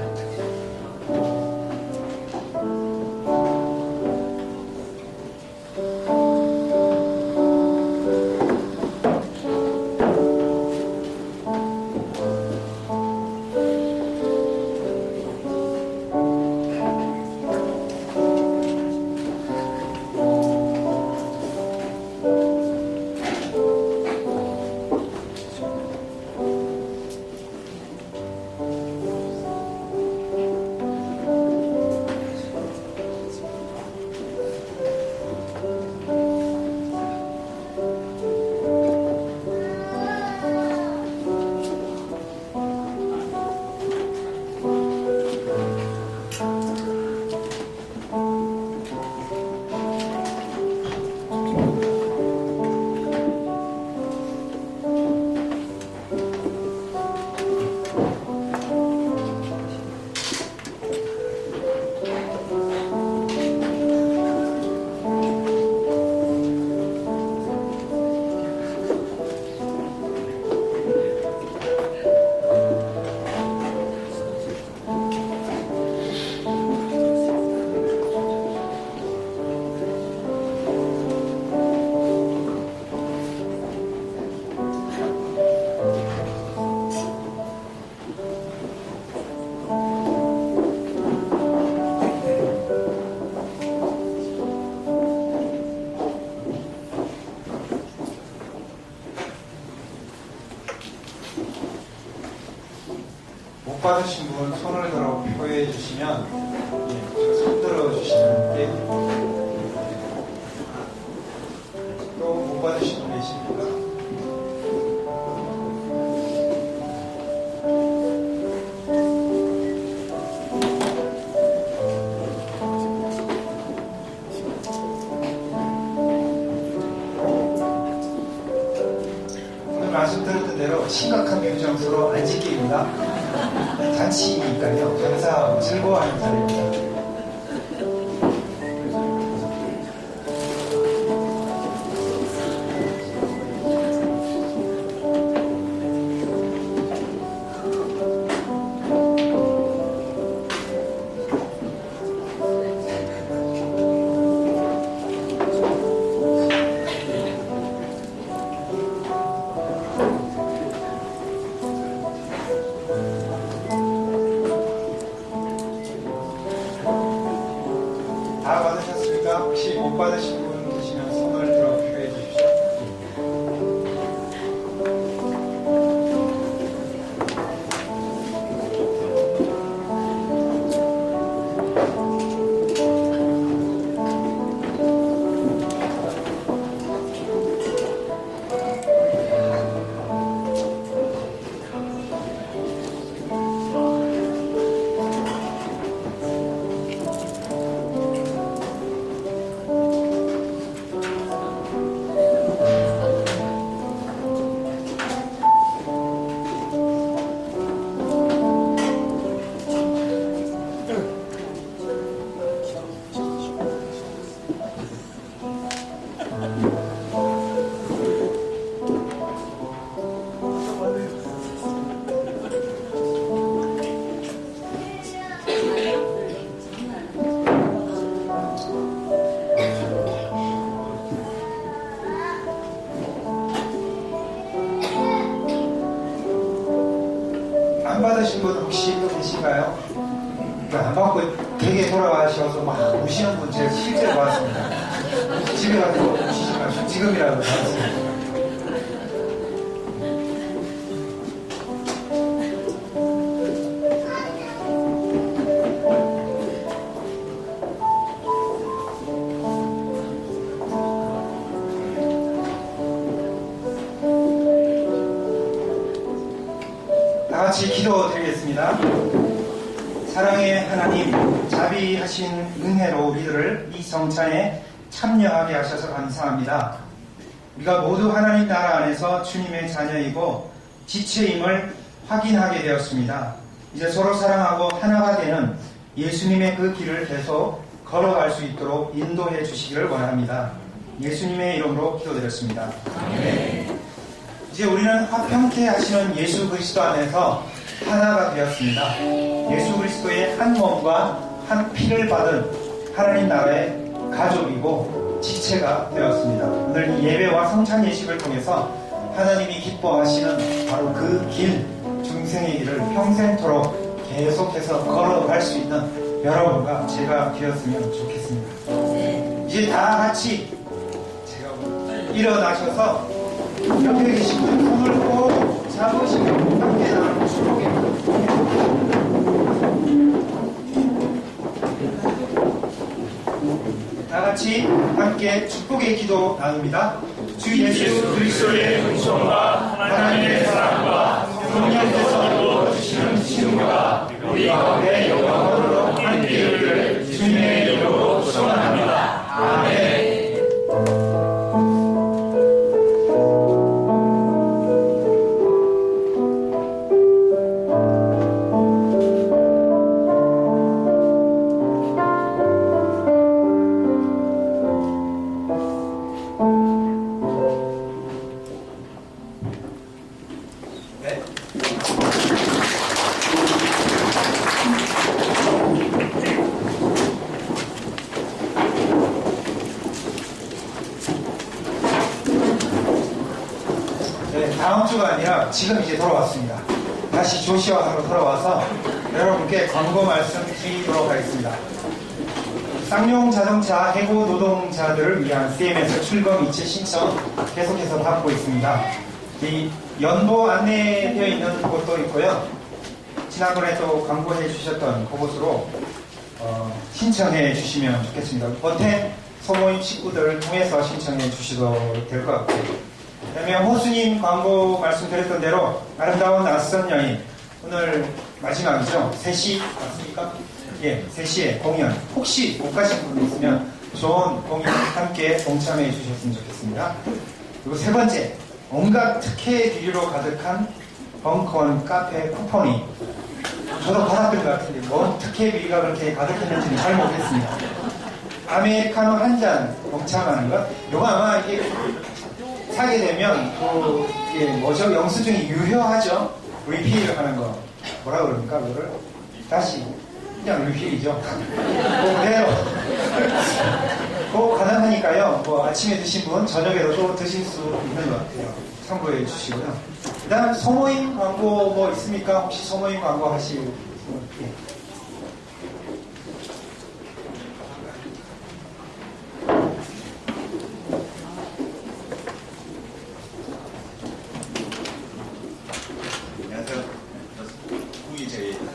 못 받으신 분 손을 들어 표해 주시면 손 들어 주시는데 또 못 받으신 분 계십니까? 오늘 말씀 들었던 대로 심각한 표정으로 앉을게입니다. 잔치니까요. 항상 즐거워하는 자리입니다. 받으신 분 혹시 또 계신가요? 안 받고 되게 돌아가셔서 막 우시는 분 제가 실제로 봤습니다. 집에 가서 우시지 마시고 지금이라도 받으세요. 다 같이 기도드리겠습니다. 사랑의 하나님, 자비하신 은혜로 우리들을 이 성찬에 참여하게 하셔서 감사합니다. 우리가 모두 하나님 나라 안에서 주님의 자녀이고 지체임을 확인하게 되었습니다. 이제 서로 사랑하고 하나가 되는 예수님의 그 길을 계속 걸어갈 수 있도록 인도해 주시기를 원합니다. 예수님의 이름으로 기도드렸습니다. 아멘. 이제 우리는 화평케 하시는 예수 그리스도 안에서 하나가 되었습니다. 예수 그리스도의 한 몸과 한 피를 받은 하나님 나라의 가족이고 지체가 되었습니다. 오늘 이 예배와 성찬 예식을 통해서 하나님이 기뻐하시는 바로 그 길, 중생의 길을 평생토록 계속해서 걸어갈 수 있는 여러분과 제가 되었으면 좋겠습니다. 이제 다 같이 제가 일어나셔서 옆에 계신 분 손을 꼭 잡으시고 함께 나가는 축복에 다 같이 함께 축복의 기도 나눕니다. 주 예수 그리스도의 은총과 하나님의 사랑과 성령께서 주시는 지금과 우리 가운데 영원으로 함께 이르기를 주님의 이름으로 축원합니다. 아멘. 다음 주가 아니라 지금 이제 돌아왔습니다. 다시 조시아로 돌아와서 여러분께 광고 말씀 드리도록 하겠습니다. 쌍용 자동차 해고 노동자들을 위한 CMS 출범 이체 신청 계속해서 받고 있습니다. 이 연보 안내되어 있는 곳도 있고요. 지난번에 또 광고해 주셨던 그곳으로 신청해 주시면 좋겠습니다. 버텐 소모임 식구들을 통해서 신청해 주셔도 될 것 같고요. 그다음에 호수님 광고 말씀드렸던 대로 아름다운 낯선 여인 오늘 마지막이죠. 3시 맞습니까? 예, 3시에 공연 혹시 못 가신 분 있으면 좋은 공연 함께 동참해 주셨으면 좋겠습니다. 그리고 세 번째 온갖 특혜 비리로 가득한 벙커원 카페 쿠폰이 저도 받았던 것 같은데 뭔 특혜 비리가 그렇게 가득했는지는 잘 모르겠습니다. 아메리카노 한 잔 동참하는 것 이거 아마 이게 사게 되면 또 이게 뭐죠? 영수증이 유효하죠? 리필을 하는 거 뭐라 그럽니까? 그거를 다시 그냥 리필이죠. 그대로 그거 가능하니까요. 뭐 아침에 드신 분 저녁에도 또 드실 수 있는 것 같아요. 참고해 주시고요. 그 다음 소모임 광고 뭐 있습니까? 혹시 소모임 광고 하실 분? 예.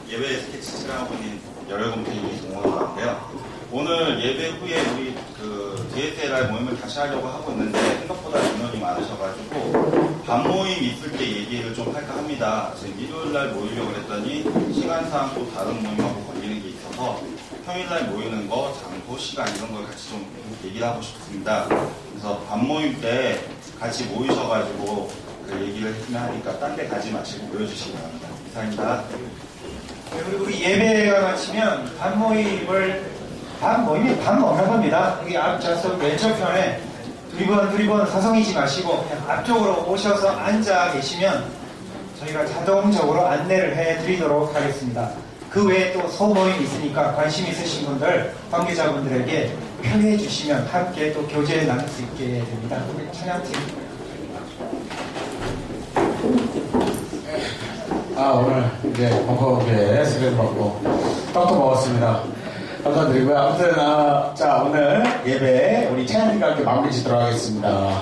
예배 스케치 촬영하고 있는 열혈곰탱이 동원하는데요. 오늘 예배 후에 우리 그 DSLR 모임을 다시 하려고 하고 있는데 생각보다 인원이 많으셔가지고 밤 모임 있을 때 얘기를 좀 할까 합니다. 지금 일요일날 모이려고 했더니 시간상 또 다른 모임하고 걸리는 게 있어서 평일날 모이는 거, 장소, 시간 이런 걸 같이 좀 얘기를 하고 싶습니다. 그래서 밤 모임 때 같이 모이셔가지고 그 얘기를 했으면 하니까 딴 데 가지 마시고 모여주시기 바랍니다. 이상입니다. 그리고 우리 예배가 마치면 밤 모임이 밤 먹는 겁니다. 여기 앞 좌석 왼쪽 편에 두리번 서성이지 마시고 그냥 앞쪽으로 오셔서 앉아 계시면 저희가 자동적으로 안내를 해드리도록 하겠습니다. 그 외에 또 소모임이 있으니까 관심 있으신 분들 관계자분들에게 표해 주시면 함께 또 교제에 나눌 수 있게 됩니다. 우리 찬양팀 오늘 이제 벙커부에 수련 받고 떡도 먹었습니다. 감사드리고요. 아무튼 자 오늘 예배 우리 차연이가 함께 마무리 짓도록 하겠습니다.